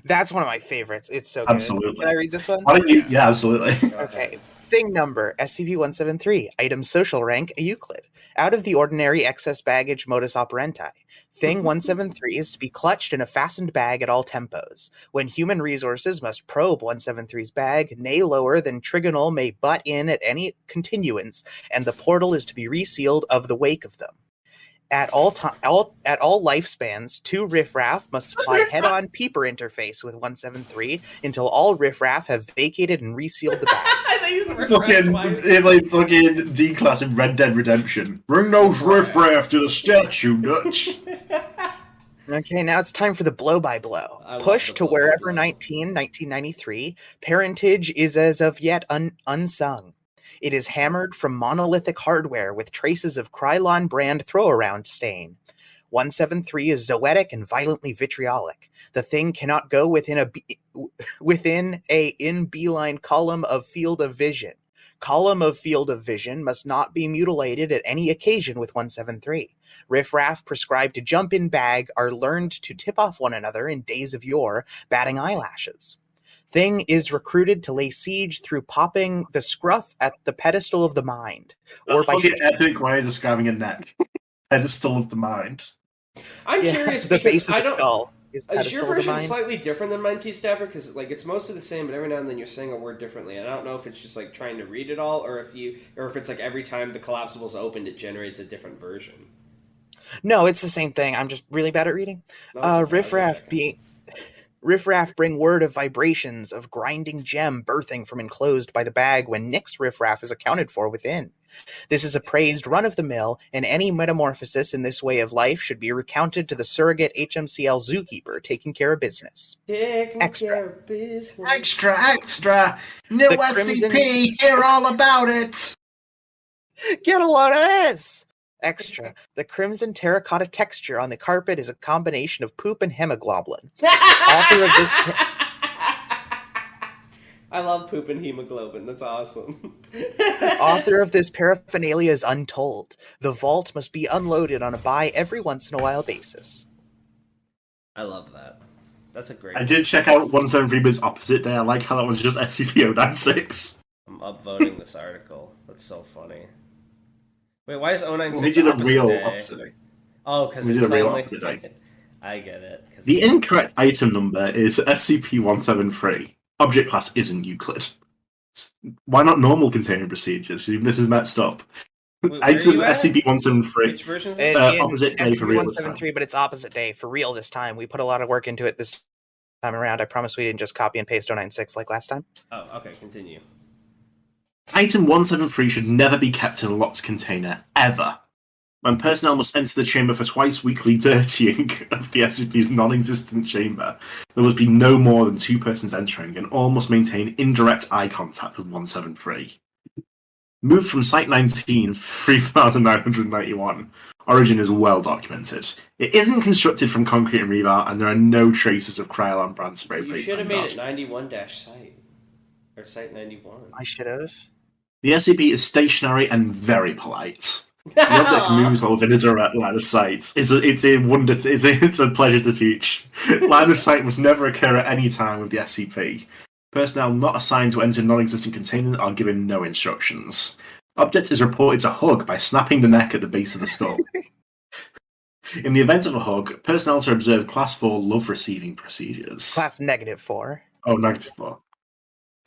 That's one of my favorites. It's so absolutely good. Can I read this one? Yeah, absolutely. Okay. Thing number, SCP-173, item social rank, a Euclid. Out of the ordinary excess baggage modus operandi. Thing 173 is to be clutched in a fastened bag at all tempos. When human resources must probe 173's bag, nay lower than trigonal may butt in at any continuance, and the portal is to be resealed of the wake of them. At all lifespans, 2 riffraff must supply head-on peeper interface with 173 until all riffraff have vacated and resealed the bag. It's like fucking D-Class in Red Dead Redemption. Bring those riffraff to the statue, Dutch. Okay, now it's time for the blow-by-blow. Push to wherever 1993. Parentage is as of yet unsung. It is hammered from monolithic hardware with traces of Krylon brand throw-around stain. 173 is zoetic and violently vitriolic. The thing cannot go within a in beeline column of field of vision. Column of field of vision must not be mutilated at any occasion with 173. Riffraff prescribed to jump in bag are learned to tip off one another in days of yore, batting eyelashes. Thing is recruited to lay siege through popping the scruff at the pedestal of the mind. Or by epic way of describing a neck. Pedestal of the mind. I'm curious the because base of the skull is your version slightly different than mine, tstaffor? Because like it's mostly the same, but every now and then you're saying a word differently. And I don't know if it's just like trying to read it all, or if it's like every time the collapsible's opened, it generates a different version. No, it's the same thing. I'm just really bad at reading. Riffraff bring word of vibrations of grinding gem birthing from enclosed by the bag when Nick's riffraff is accounted for within. This is a praised run-of-the-mill, and any metamorphosis in this way of life should be recounted to the surrogate HMCL zookeeper taking care of business. Extra. Extra. New SCP, hear all about it. Get a load of this! Extra. The crimson terracotta texture on the carpet is a combination of poop and hemoglobin. Author of this... I love poop and hemoglobin. That's awesome. Author of this paraphernalia is untold. The vault must be unloaded on a buy every once in a while basis. I love that. That's a great... I did check out 173, but it's opposite day. I like how that one's just SCP-096. I'm upvoting this article. That's so funny. Wait, why is 096 we did a real day? opposite day. Oh, because we it's did a real only... opposite day. I get it. The incorrect item number is SCP-173. Object class isn't Euclid. Why not normal container procedures? This is messed up. Item SCP-173. Which version is it? Opposite day for real this time. But it's opposite day for real this time. We put a lot of work into it this time around. I promise we didn't just copy and paste 096 like last time. Oh, okay, continue. Item 173 should never be kept in a locked container, ever. When personnel must enter the chamber for twice weekly dirtying of the SCP's non-existent chamber, there must be no more than 2 persons entering, and all must maintain indirect eye contact with 173. Moved from Site 19, 3991. Origin is well documented. It isn't constructed from concrete and rebar, and there are no traces of Krylon brand spray paint. You should have made it 91-site. Or Site 91. I should have. The SCP is stationary and very polite. The object moves while within a direct line of sight. It's a pleasure to teach. Line of sight must never occur at any time with the SCP. Personnel not assigned to enter non-existent container are given no instructions. Object is reported to hug by snapping the neck at the base of the skull. In the event of a hug, personnel to observe Class 4 love receiving procedures. Class -4. Oh, -4.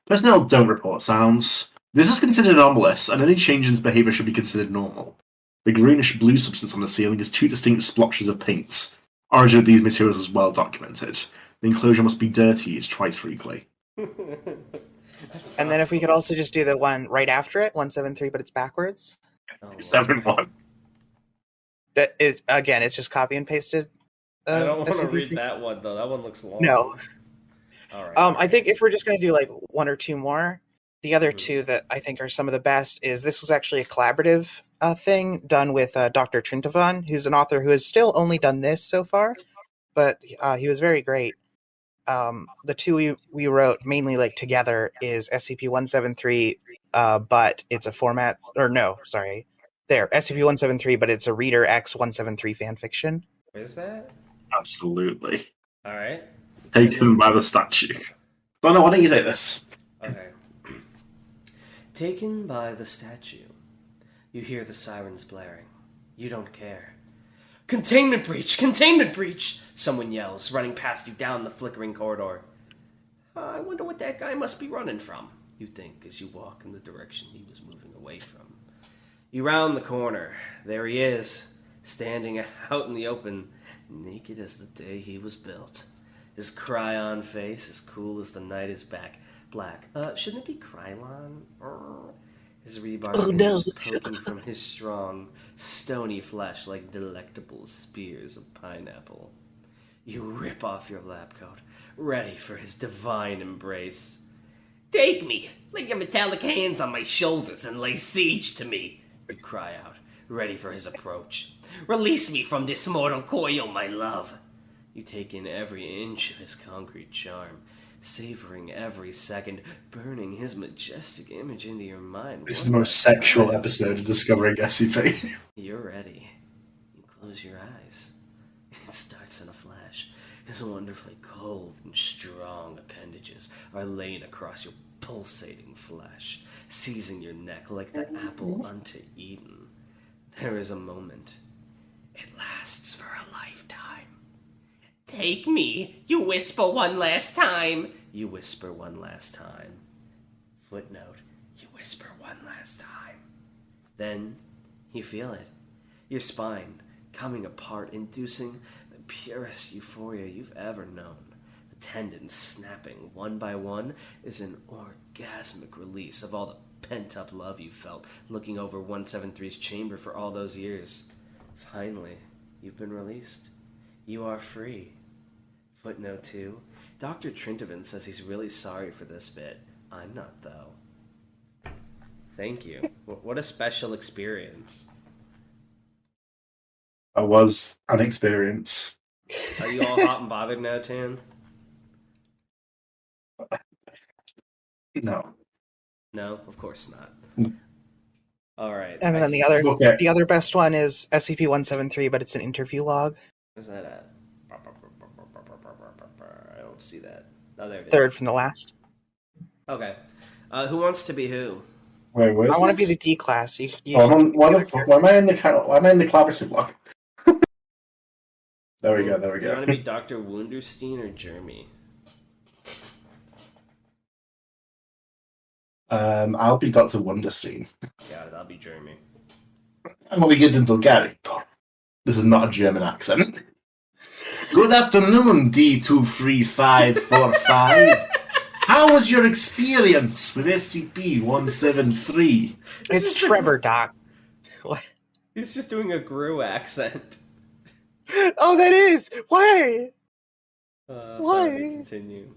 Personnel don't report sounds. This is considered anomalous, and any change in its behavior should be considered normal. The greenish-blue substance on the ceiling is 2 distinct splotches of paint. Origin of these materials is well documented. The enclosure must be dirty twice weekly. And then if we could also just do the one right after it, 173, but it's backwards. 7-1. That is, again, it's just copy and pasted. I don't want to read that one, though. That one looks long. No. All right. I think if we're just going to do like 1 or 2 more, the other 2 that I think are some of the best is this was actually a collaborative thing done with Dr. Trintavan, who's an author who has still only done this so far, but he was very great. The 2 we wrote mainly like together is SCP-173, but it's a format, or no, sorry. There, SCP-173, but it's a Reader X-173 fanfiction. Is that? Absolutely. All right. Taken by the statue. Oh no, why don't you take this? Okay. Taken by the statue. You hear the sirens blaring. You don't care. Containment breach! Containment breach! Someone yells, running past you down the flickering corridor. I wonder what that guy must be running from, you think as you walk in the direction he was moving away from. You round the corner. There he is, standing out in the open, naked as the day he was built. His cryon face as cool as the night is black. Shouldn't it be Krylon? His rebar fingers poking from his strong, stony flesh like delectable spears of pineapple. You rip off your lab coat, ready for his divine embrace. Take me! Lay your metallic hands on my shoulders and lay siege to me! You cry out, ready for his approach. Release me from this mortal coil, my love! You take in every inch of his concrete charm, savoring every second, burning his majestic image into your mind. This is the most sexual episode of Discovering SCP. You're ready. You close your eyes. It starts in a flash. His wonderfully cold and strong appendages are laying across your pulsating flesh, seizing your neck like the apple unto Eden. There is a moment. It lasts for a lifetime. Take me, you whisper one last time. You whisper one last time. Footnote, you whisper one last time. Then you feel it. Your spine coming apart, inducing the purest euphoria you've ever known. The tendons snapping one by one is an orgasmic release of all the pent-up love you felt looking over 173's chamber for all those years. Finally, you've been released. You are free. Footnote 2. Dr. Trintivan says he's really sorry for this bit. I'm not, though. Thank you. What a special experience. That was an experience. Are you all hot and bothered now, Tan? No. No, of course not. All right. And then the other best one is SCP-173, but it's an interview log. Where's that at? I don't see that. Oh, there it is. Third from the last. Okay. Who wants to be who? Wait, where's I want to this? be the D class. Why am I in the collaborative block? There we go. Do you want to be Dr. Wunderstein or Jeremy? I'll be Dr. Wunderstein. Yeah, I'll be Jeremy. I'm going to get into Bulgarian. This is not a German accent. Good afternoon, D23545. How was your experience with SCP-173? It's Trevor, Doc. What? He's just doing a Gru accent. Oh, that is! Why? Why? Continue.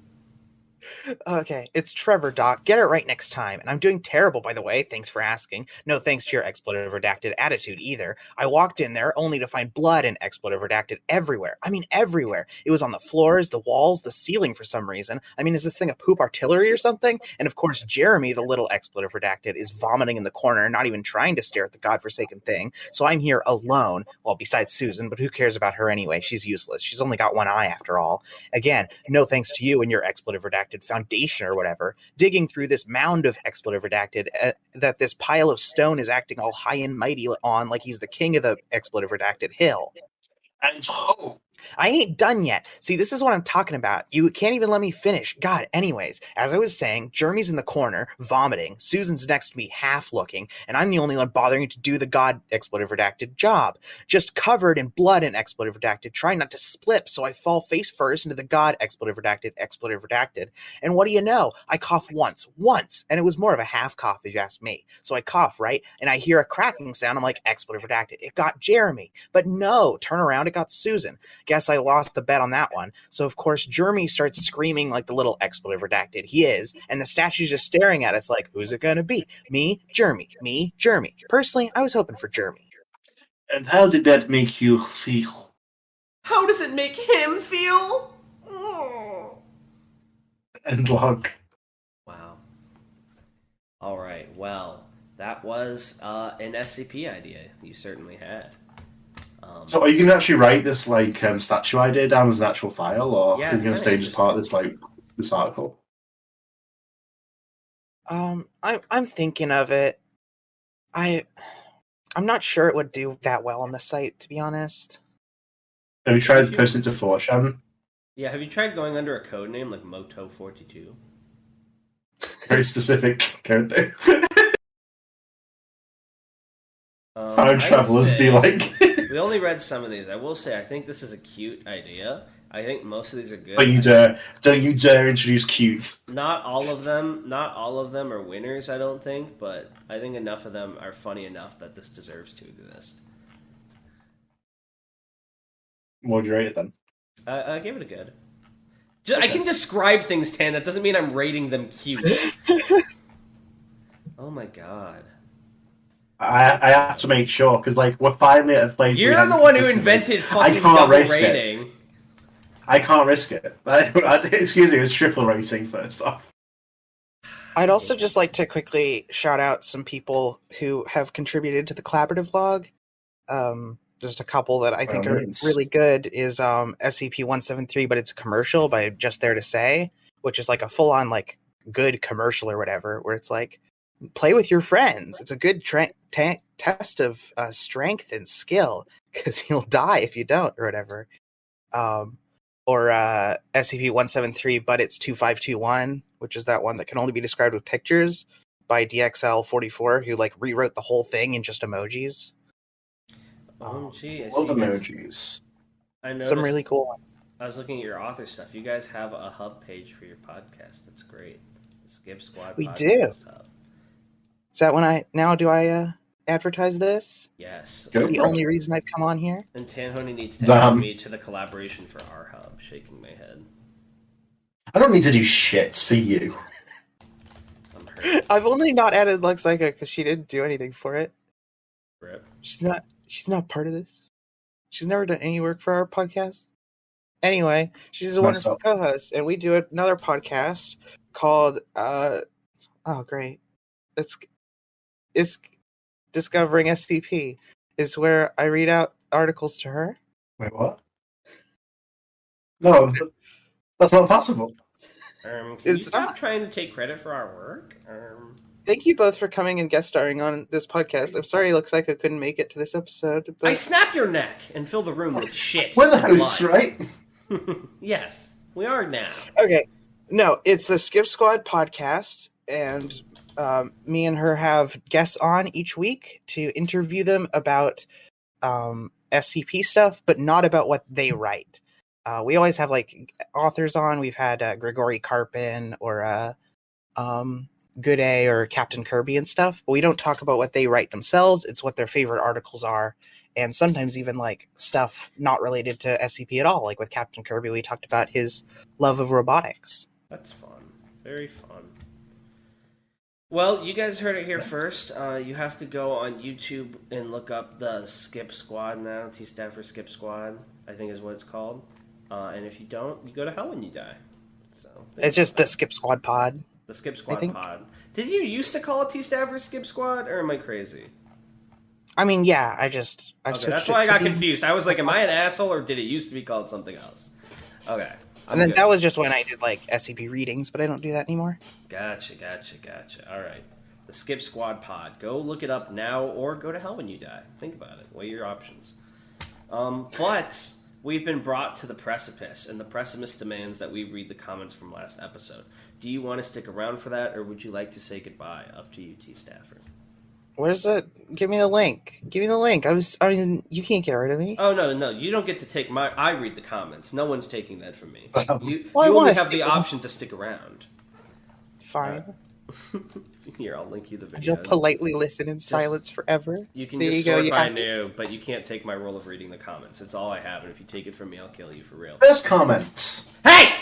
Okay, it's Trevor, Doc. Get it right next time. And I'm doing terrible, by the way. Thanks for asking. No thanks to your expletive redacted attitude either. I walked in there only to find blood and expletive redacted everywhere. I mean, everywhere. It was on the floors, the walls, the ceiling for some reason. I mean, is this thing a poop artillery or something? And of course, Jeremy, the little expletive redacted, is vomiting in the corner, not even trying to stare at the godforsaken thing. So I'm here alone. Well, besides Susan, but who cares about her anyway? She's useless. She's only got one eye after all. Again, no thanks to you and your expletive redacted foundation or whatever, digging through this mound of expletive redacted that this pile of stone is acting all high and mighty on like he's the king of the expletive redacted hill. And so, I ain't done yet. See, this is what I'm talking about. You can't even let me finish. God, anyways, as I was saying, Jeremy's in the corner, vomiting. Susan's next to me, half looking, and I'm the only one bothering to do the god expletive redacted job. Just covered in blood and expletive redacted, trying not to split, so I fall face first into the god expletive redacted. And what do you know? I cough once, and it was more of a half cough if you ask me. So I cough, right? And I hear a cracking sound. I'm like, expletive redacted. It got Jeremy. But no, turn around, it got Susan. Guess I lost the bet on that one. So of course Jeremy starts screaming like the little expletive redacted he is, and the statue's just staring at us like, who's it gonna be? Me, Jeremy. Me, Jeremy. Personally, I was hoping for Jeremy. and how did that make you feel? How does it make him feel? Oh. And log. Wow. All right. Well, that was an SCP idea you certainly had. So are you going to actually write this statue idea down as an actual file, or Yeah, are you going to stay as part of this article? I'm thinking of it. I'm I'm not sure it would do that well on the site, to be honest. Have you tried posting to 4chan? Yeah, have you tried going under a code name like Moto42? Very specific code name. Time travelers be like. We only read some of these. I will say, I think this is a cute idea. I think most of these are good. Don't you dare introduce cute. Not all of them are winners, I don't think, but I think enough of them are funny enough that this deserves to exist. What would you rate it then? I gave it a good. Okay. I can describe things, Tan. That doesn't mean I'm rating them cute. Oh my god. I have to make sure, because like we're finally at a place. You're the one who invented fucking double rating. I can't risk it. Excuse me, it's triple rating first off. I'd also just like to quickly shout out some people who have contributed to the collaborative log. Just a couple that I think are really good is SCP-173, but it's a commercial by Just There to Say, which is like a full-on like good commercial or whatever, where it's like, play with your friends. It's a good test of strength and skill, because you'll die if you don't, or whatever. Or SCP-173, but it's 2521, which is that one that can only be described with pictures, by DXL44, who like rewrote the whole thing in just emojis. Oh, gee. Love emojis. I noticed, some really cool ones. I was looking at your author stuff. You guys have a hub page for your podcast. That's great. The Skip Squad we podcast do. Hub. Is that when I advertise this? Yes. The only reason I've come on here? And TANHONY needs to add me to the collaboration for our hub. Shaking my head. I don't need to do shit for you. I'm hurt. I've only not added Luxika because she didn't do anything for it. Rip. She's not part of this. She's never done any work for our podcast. Anyway, she's a wonderful co-host, and we do another podcast called great. It's Discovering SCP. Is where I read out articles to her. Wait, what? No, that's not possible. Can you stop trying to take credit for our work? Thank you both for coming and guest starring on this podcast. I'm sorry it looks like I couldn't make it to this episode. But... I snap your neck and fill the room with shit. We're the hosts, right? Yes, we are now. Okay. No, it's the Skip Squad podcast, and me and her have guests on each week to interview them about SCP stuff, but not about what they write. We always have like authors on. We've had Grigori Karpin or Good A or Captain Kirby and stuff, but we don't talk about what they write themselves. It's what their favorite articles are, and sometimes even like stuff not related to SCP at all. Like with Captain Kirby, we talked about his love of robotics. That's fun. Very fun. Well, you guys heard it here first. You have to go on YouTube and look up the Skip Squad now. tstaffor Skip Squad, I think is what it's called. And if you don't, you go to hell when you die. So it's just the Skip Squad pod. The Skip Squad pod. Did you used to call it tstaffor Skip Squad, or am I crazy? I mean, yeah, I switched that's why I got confused. I was like, am I an asshole, or did it used to be called something else? Okay. And then that was just when I did like SCP readings, but I don't do that anymore. Gotcha. All right. The Skip Squad pod. Go look it up now, or go to hell when you die. Think about it. Weigh your options. But we've been brought to the precipice, and the precipice demands that we read the comments from last episode. Do you want to stick around for that, or would you like to say goodbye? Up to you, tstaffor. Where's it? Give me the link. I mean, you can't get rid of me. Oh, no. You don't get to take I read the comments. No one's taking that from me. You I only have the option to stick around. Fine. Here, I'll link you the video. You'll politely listen in silence forever. You can just sort by new, but you can't take my role of reading the comments. It's all I have, and if you take it from me, I'll kill you for real. There's comments. Hey!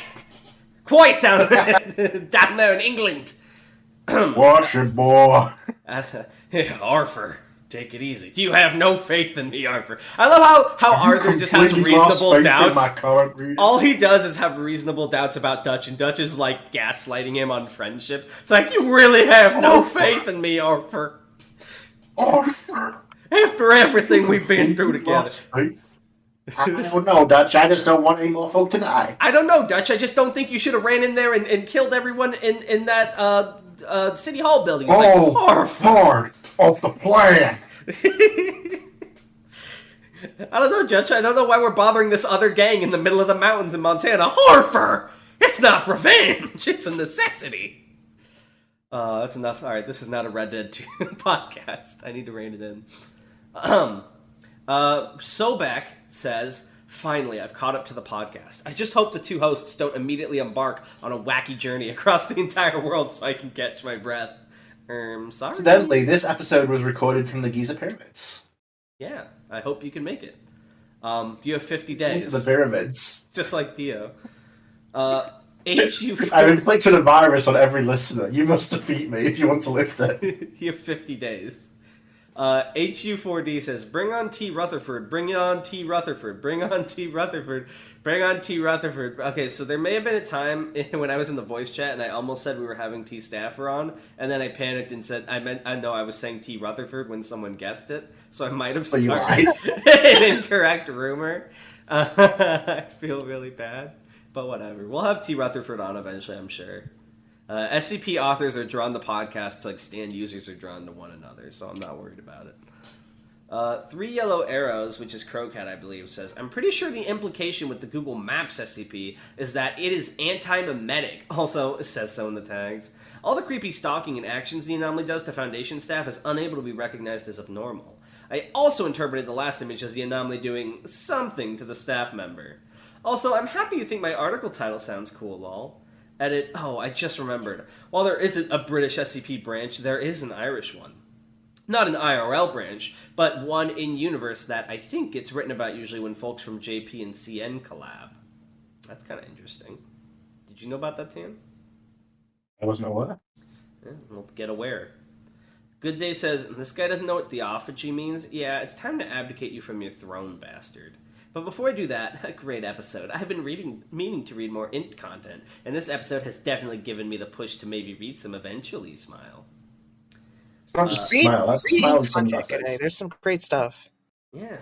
Quiet down there in England! Watch it, boy. Arthur, take it easy. Do you have no faith in me, Arthur? I love how Arthur just has reasonable doubts. All he does is have reasonable doubts about Dutch, and Dutch is like gaslighting him on friendship. It's like, you really have no faith in me, Arthur. Arthur. After everything we've been through together. I don't know, Dutch. I just don't want any more folk to die. I don't know, Dutch. I just don't think you should have ran in there and killed everyone in that City Hall building. It's part of the plan. I don't know, Judge. I don't know why we're bothering this other gang in the middle of the mountains in Montana. Horfur! It's not revenge. It's a necessity. That's enough. All right, this is not a Red Dead 2 podcast. I need to rein it in. Sobek says, finally, I've caught up to the podcast. I just hope the two hosts don't immediately embark on a wacky journey across the entire world so I can catch my breath. Sorry. Incidentally, this episode was recorded from the Giza pyramids. Yeah, I hope you can make it. You have 50 days. Into the pyramids. Just like Dio. I've inflicted a virus on every listener. You must defeat me if you want to lift it. You have 50 days. HU4D says, bring on T. Rutherford, bring on T. Rutherford, bring on T. Rutherford, bring on T. Rutherford. Okay, so there may have been a time when I was in the voice chat and I almost said we were having Tstaffor on, and then I panicked and said, I was saying T. Rutherford when someone guessed it, so I might have started an incorrect rumor. I feel really bad, but whatever. We'll have T. Rutherford on eventually, I'm sure. SCP authors are drawn to podcasts like stand users are drawn to one another, so I'm not worried about it. 3 Yellow Arrows, which is Crowcat, I believe, says, I'm pretty sure the implication with the Google Maps SCP is that it is anti-memetic. Also, it says so in the tags. All the creepy stalking and actions the anomaly does to Foundation staff is unable to be recognized as abnormal. I also interpreted the last image as the anomaly doing something to the staff member. Also, I'm happy you think my article title sounds cool, lol. Edit. Oh, I just remembered. While there isn't a British SCP branch, there is an Irish one. Not an IRL branch, but one in-universe that I think gets written about usually when folks from JP and CN collab. That's kind of interesting. Did you know about that, Tan? I wasn't aware. Yeah, well, get aware. Good Day says, this guy doesn't know what theophagy means? Yeah, it's time to abdicate you from your throne, bastard. But before I do that, a great episode. I've been meaning to read more int content, and this episode has definitely given me the push to maybe read some eventually, Smile. It's not just a smile, that's a smile with sunglasses. There's some great stuff. Yeah.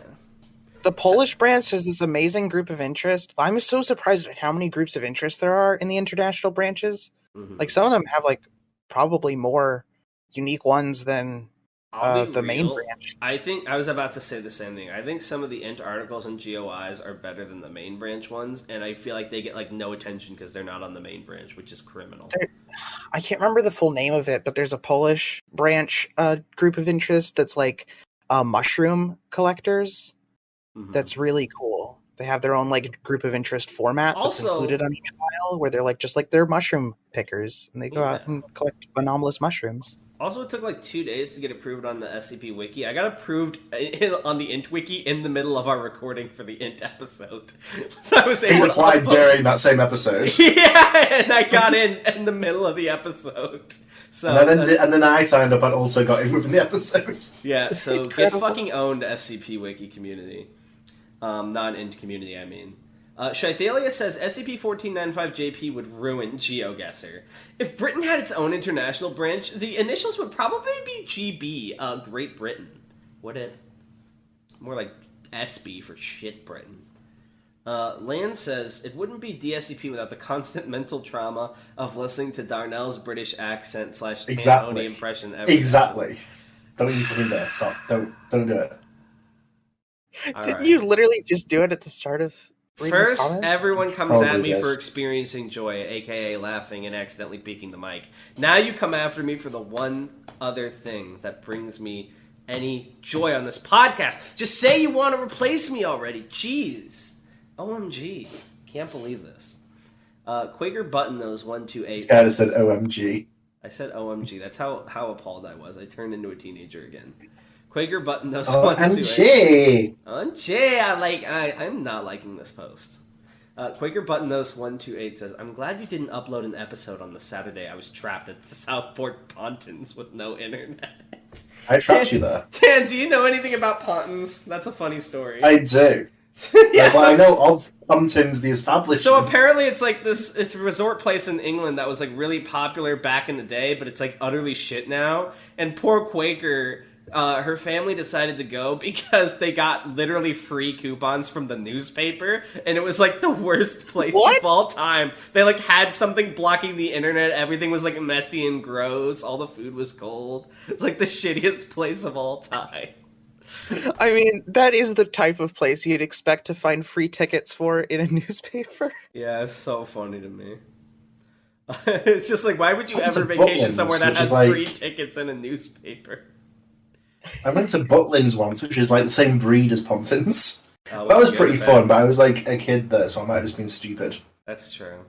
The Polish branch has this amazing group of interest. I'm so surprised at how many groups of interest there are in the international branches. Mm-hmm. Like, some of them have, like, probably more unique ones than the main branch. I think I was about to say the same thing. I think some of the int articles and GOIs are better than the main branch ones, and I feel like they get like no attention because they're not on the main branch, which is criminal. I can't remember the full name of it, but there's a Polish branch group of interest that's like mushroom collectors. Mm-hmm. That's really cool. They have their own like group of interest format that's included on each file, where they're like just like they're mushroom pickers, and they go out and collect anomalous mushrooms. Also, it took like 2 days to get approved on the SCP Wiki. I got approved on the int Wiki in the middle of our recording for the int episode. So I was able to upload during that same episode. Yeah, and I got in the middle of the episode. So and then I signed up and also got in within the episode. Yeah, so get fucking owned, SCP Wiki community. Non-int community, I mean. Shythalia says, SCP-1495-JP would ruin GeoGuessr. If Britain had its own international branch, the initials would probably be GB, Great Britain. Would it? More like SB for shit Britain. Land says, it wouldn't be DSCP without the constant mental trauma of listening to Darnell's British accent / TANHONY impression. Exactly. Don't you put in there. Stop. Don't do it. Didn't you literally just do it at the start of... First, everyone comes at me for experiencing joy, aka laughing and accidentally peeking the mic. Now you come after me for the one other thing that brings me any joy on this podcast. Just say you want to replace me already. Jeez. OMG. Can't believe this. Quaker Button-Nose 128. This guy said OMG. I said OMG. That's how appalled I was. I turned into a teenager again. Quaker Button-Nose 128. OMG! I'm not liking this post. Quaker Button-Nose 128 says, I'm glad you didn't upload an episode on the Saturday I was trapped at the Southport Pontins with no internet. I trapped you there. Dan, do you know anything about Pontins? That's a funny story. I do. Yeah, I know of Pontins, the establishment. So apparently it's like it's a resort place in England that was like really popular back in the day, but it's like utterly shit now. And poor Quaker... her family decided to go because they got literally free coupons from the newspaper, and it was like the worst place of all time. They like had something blocking the internet, everything was like messy and gross, all the food was cold. It's like the shittiest place of all time. I mean, that is the type of place you'd expect to find free tickets for in a newspaper. Yeah, it's so funny to me. It's just like, why would you Went ever to vacation Butlins, somewhere that which has is like- free tickets in a newspaper? I went to Butlins once, which is like the same breed as Pontins. Oh, That was good pretty or bad? fun, but I was like a kid there, so I might have just been stupid. That's true.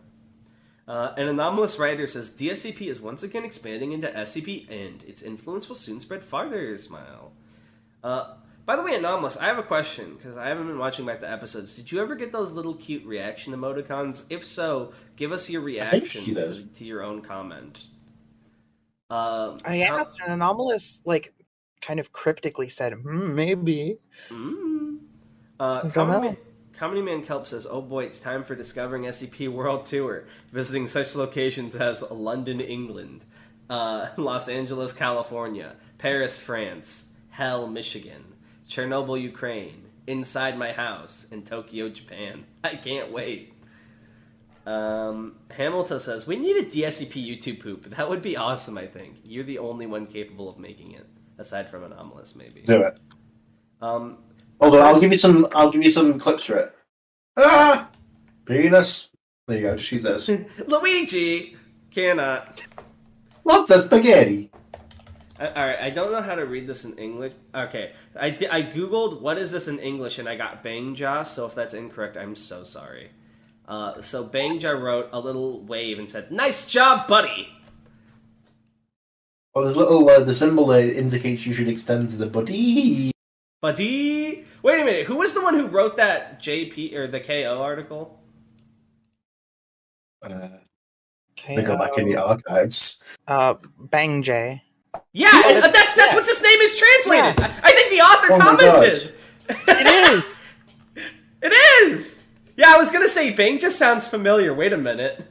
An anomalous writer says DSCP is once again expanding into SCP, and its influence will soon spread farther. Smile. By the way, anomalous, I have a question because I haven't been watching back the episodes. Did you ever get those little cute reaction emoticons? If so, give us your reaction to your own comment. I asked, and Anomalous, like, kind of cryptically said, maybe. I don't know. Comedy Man Kelp says, "Oh boy, it's time for Discovering SCP World Tour, visiting such locations as London, England, Los Angeles, California, Paris, France, Hell, Michigan, Chernobyl, Ukraine, inside my house, in Tokyo, Japan. I can't wait." Hamiltoe says, "We need a DSCP YouTube poop. That would be awesome, I think. You're the only one capable of making it, aside from Anomalous, maybe." Do it. Although I'll give you some clips for it. Ah, penis. There you go. Just use those. Luigi cannot. Lots of spaghetti. Alright, I don't know how to read this in English. Okay, I googled what is this in English and I got Bangja, so if that's incorrect, I'm so sorry. So Bangja wrote a little wave and said, "Nice job, buddy!" Well, there's little, the symbol there indicates you should extend to the buddy. Buddy! Wait a minute, who was the one who wrote that JP, or the KO article? They go back in the archives. Bang J. Yeah, that's what this name is translated! Yeah. I think the author Oh my commented! It is! It is! Yeah, I was gonna say, Bang just sounds familiar. Wait a minute.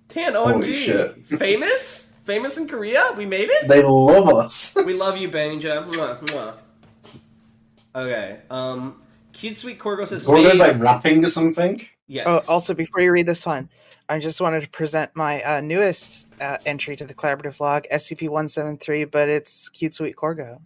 Tan Holy OMG. shit. Famous? Famous in Korea? We made it? They love us. We love you, Bangja. Mwah, mwah. Okay. Cute Sweet Corgo says, Gorgo's "Babe." like rapping or something. Yeah. Oh, also, before you read this one, I just wanted to present my newest entry to the collaborative log, SCP-173, but it's Cute Sweet Corgo.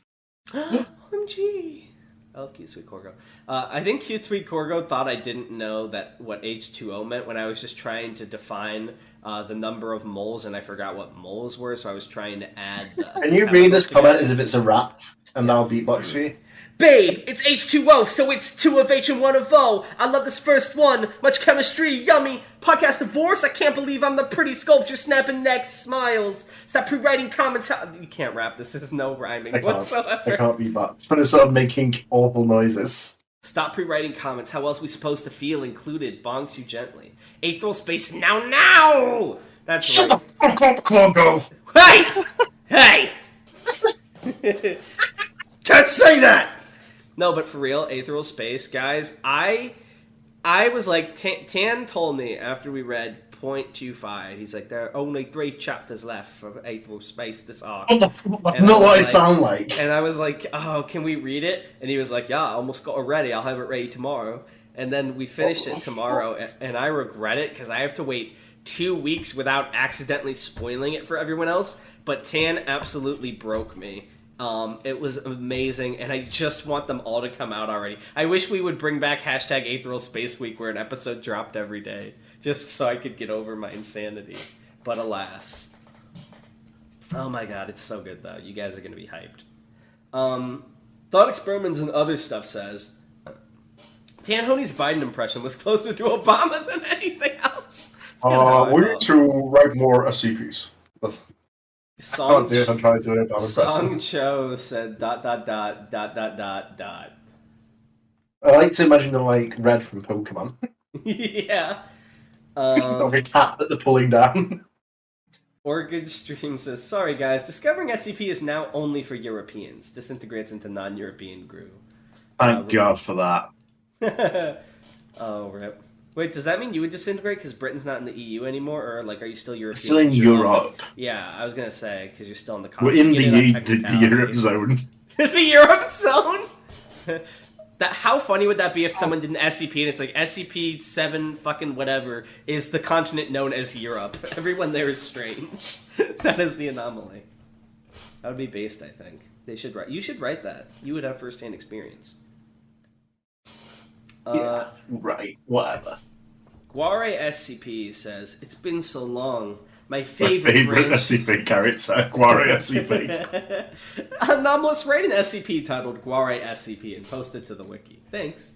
OMG. I love Cute Sweet Corgo. I think Cute Sweet Corgo thought I didn't know what H2O meant when I was just trying to define the number of moles, and I forgot what moles were, so I was trying to add the... Can you read this comment as if it's a rap, and I'll beatbox for you? Babe, it's H2O, so it's 2 of H and 1 of O. I love this first one. Much chemistry, yummy. Podcast divorce, I can't believe I'm the pretty sculpture snapping necks, smiles. Stop pre-writing comments. You can't rap, this is no rhyming whatsoever. I can't beatbox. But it's sort of making awful noises. Stop pre-writing comments. How else are we supposed to feel included? Bonks you gently. Aethral space now! That's Shut right. the fuck up, Corgo! Hey! Can't say that! No, but for real, Aethral Space, guys, I was like, Tan told me after we read 0.25, he's like, there are only 3 chapters left for Aethral Space this arc. That's not what I sound like. And I was like, oh, can we read it? And he was like, yeah, I almost got it ready. I'll have it ready tomorrow. And then we finished it tomorrow, and I regret it because I have to wait 2 weeks without accidentally spoiling it for everyone else. But Tan absolutely broke me. It was amazing, and I just want them all to come out already. I wish we would bring back hashtag Aethral Space Week where an episode dropped every day, just so I could get over my insanity. But alas. Oh my god, it's so good though. You guys are going to be hyped. Thought Experiments and Other Stuff says, Tanhony's Biden impression was closer to Obama than anything else. We need to write more SCPs. Song, I'm trying to do it. Song Cho said ... I like to imagine them like Red from Pokemon. Yeah. Like a cat that they're pulling down. Orchid Stream says, sorry guys, discovering SCP is now only for Europeans. Disintegrates into non-European group. Thank God for that. Oh, rip. Wait, does that mean you would disintegrate because Britain's not in the EU anymore, or like, are you still European? Still in Europe. Yeah, I was gonna say because you're still in the. We're in the Europe zone. The Europe zone. How funny would that be if someone did an SCP and it's like SCP-7 fucking whatever is the continent known as Europe? Everyone there is strange. That is the anomaly. That would be based, I think. They should write. You should write that. You would have first-hand experience. Yeah, right. Whatever. Guare SCP says, "It's been so long. My favorite SCP character, Guare SCP. Anomalous, write an SCP titled Guare SCP and post it to the wiki. Thanks.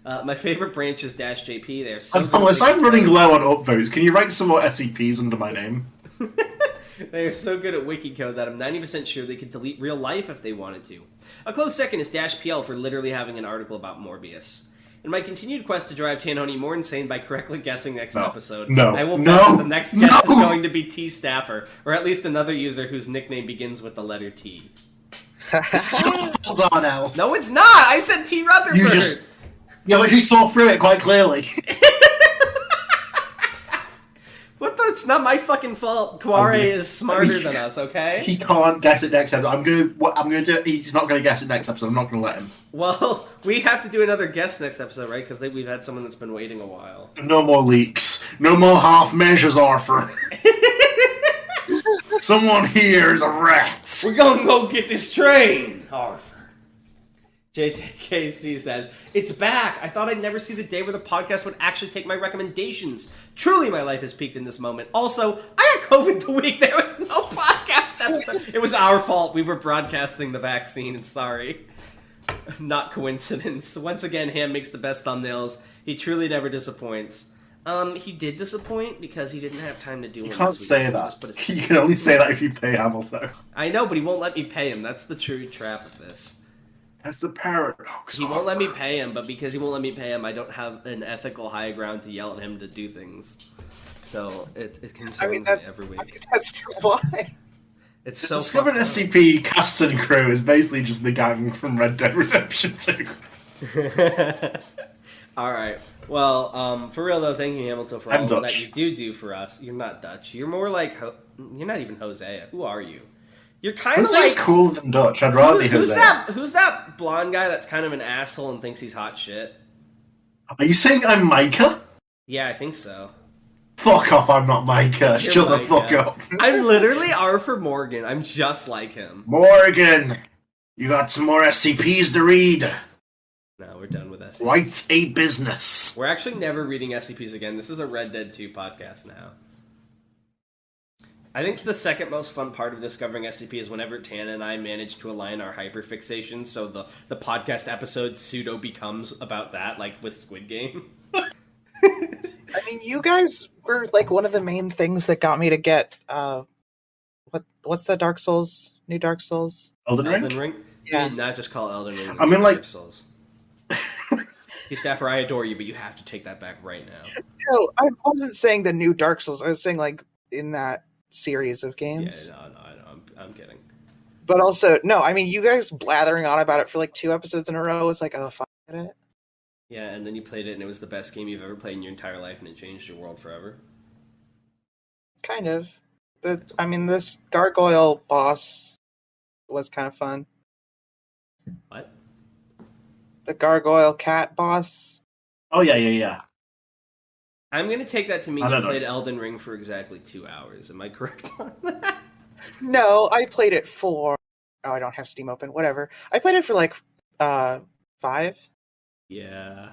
My favorite branch is -JP. They're so Anomalous, I'm running low on upvotes. Can you write some more SCPs under my name? They're so good at wiki code that I'm 90% sure they could delete real life if they wanted to. A close second is -PL for literally having an article about Morbius. In my continued quest to drive TANHONY more insane by correctly guessing next episode, I will bet that the next guest is going to be tstaffor, or at least another user whose nickname begins with the letter T. Hold on now. No, it's not! I said T. Rutherford! Yeah, but you saw through it quite clearly. What the? It's not my fucking fault. Guare is smarter than us, okay? He can't guess it next episode. I'm gonna do. He's not gonna guess it next episode. I'm not gonna let him. Well, we have to do another guess next episode, right? Because we've had someone that's been waiting a while. No more leaks. No more half measures, Arthur. Someone here is a rat. We're gonna go get this train, Arthur. JTKC says, "It's back! I thought I'd never see the day where the podcast would actually take my recommendations. Truly, my life has peaked in this moment. Also, I got COVID the week there was no podcast episode. It was our fault. We were broadcasting the vaccine, and sorry. Not coincidence. Once again, Ham makes the best thumbnails. He truly never disappoints. He did disappoint because he didn't have time to do one. You can't say that. You can only say that if you pay Hamiltoe. I know, but he won't let me pay him. That's the true trap of this. That's the paradox. He won't let me pay him, but because he won't let me pay him, I don't have an ethical high ground to yell at him to do things. So it concerns me every week. That's why. It's so Discovered SCP cast and crew is basically just the gang from Red Dead Redemption 2. Alright. Well, for real though, thank you, Hamilton, for all that you do for us. You're not Dutch. You're more like... You're not even Hosea. Who are you? You're kind of like... cooler than Dutch. I'd rather be Hosea. Who's that blonde guy that's kind of an asshole and thinks he's hot shit? Are you saying I'm Micah? Yeah, I think so. Fuck off, I'm not Micah. Shut the fuck up. I'm literally Arthur Morgan. I'm just like him. Morgan! You got some more SCPs to read. No, we're done with SCPs. Write a business. We're actually never reading SCPs again. This is a Red Dead 2 podcast now. I think the second most fun part of discovering SCP is whenever Tana and I manage to align our hyperfixation, so the podcast episode pseudo becomes about that, like with Squid Game. I mean, you guys were like one of the main things that got me to get what's the Dark Souls, new Dark Souls? Elden Ring? Yeah. You did not just call Elden Ring. I mean, like... Dark Souls. Staffer, I adore you, but you have to take that back right now. No, I wasn't saying the new Dark Souls. I was saying like in that series of games. Yeah, no, I'm kidding. But also, no, I mean, you guys blathering on about it for like 2 episodes in a row was like, oh, fuck it. Yeah, and then you played it, and it was the best game you've ever played in your entire life, and it changed your world forever. Kind of. I mean, this gargoyle boss was kind of fun. What? The gargoyle cat boss. Oh, yeah. I'm going to take that to mean you played Elden Ring for exactly 2 hours. Am I correct on that? No, I played it for... Oh, I don't have Steam open. Whatever. I played it for like 5. Yeah.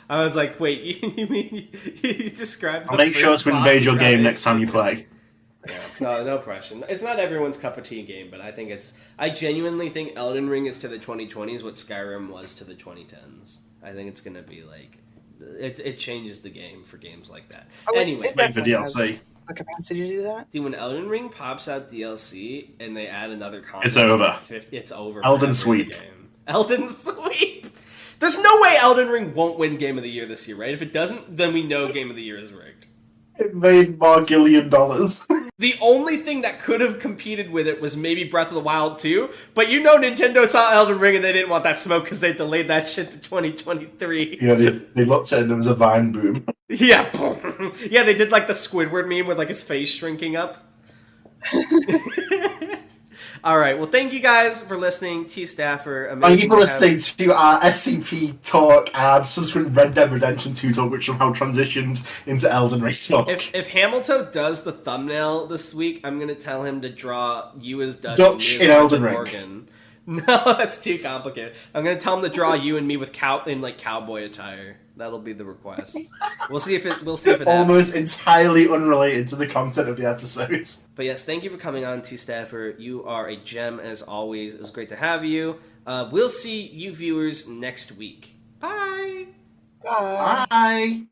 I was like, wait, you mean you described... I'll make sure to invade your game next time you play. Yeah, no question. It's not everyone's cup of tea game, but I think it's... I genuinely think Elden Ring is to the 2020s what Skyrim was to the 2010s. I think it's going to be like... It changes the game for games like that. Oh, anyway, wait for DLC. The capacity to do that? Dude, when Elden Ring pops out DLC and they add another content... It's over. It's over. Elden Sweep. Elden Sweep! There's no way Elden Ring won't win Game of the Year this year, right? If it doesn't, then we know Game of the Year is rigged. It made more $1 billion. The only thing that could have competed with it was maybe Breath of the Wild 2, but you know Nintendo saw Elden Ring and they didn't want that smoke because they delayed that shit to 2023. Yeah, they looked at it and there was a vine boom. Yeah, boom. Yeah, they did like the Squidward meme with like his face shrinking up. All right. Well, thank you guys for listening. tstaffor. Thank you for listening to our SCP talk and subsequent Red Dead Redemption 2 talk, which somehow transitioned into Elden Ring talk. If Hamiltoe does the thumbnail this week, I'm going to tell him to draw you as Dutch in Elden Ring. Morgan. No, that's too complicated. I'm going to tell him to draw you and me with cowboy attire. That'll be the request. We'll see if it almost happens. Entirely unrelated to the content of the episode. But yes, thank you for coming on, tstaffor. You are a gem as always. It was great to have you. We'll see you viewers next week. Bye. Bye.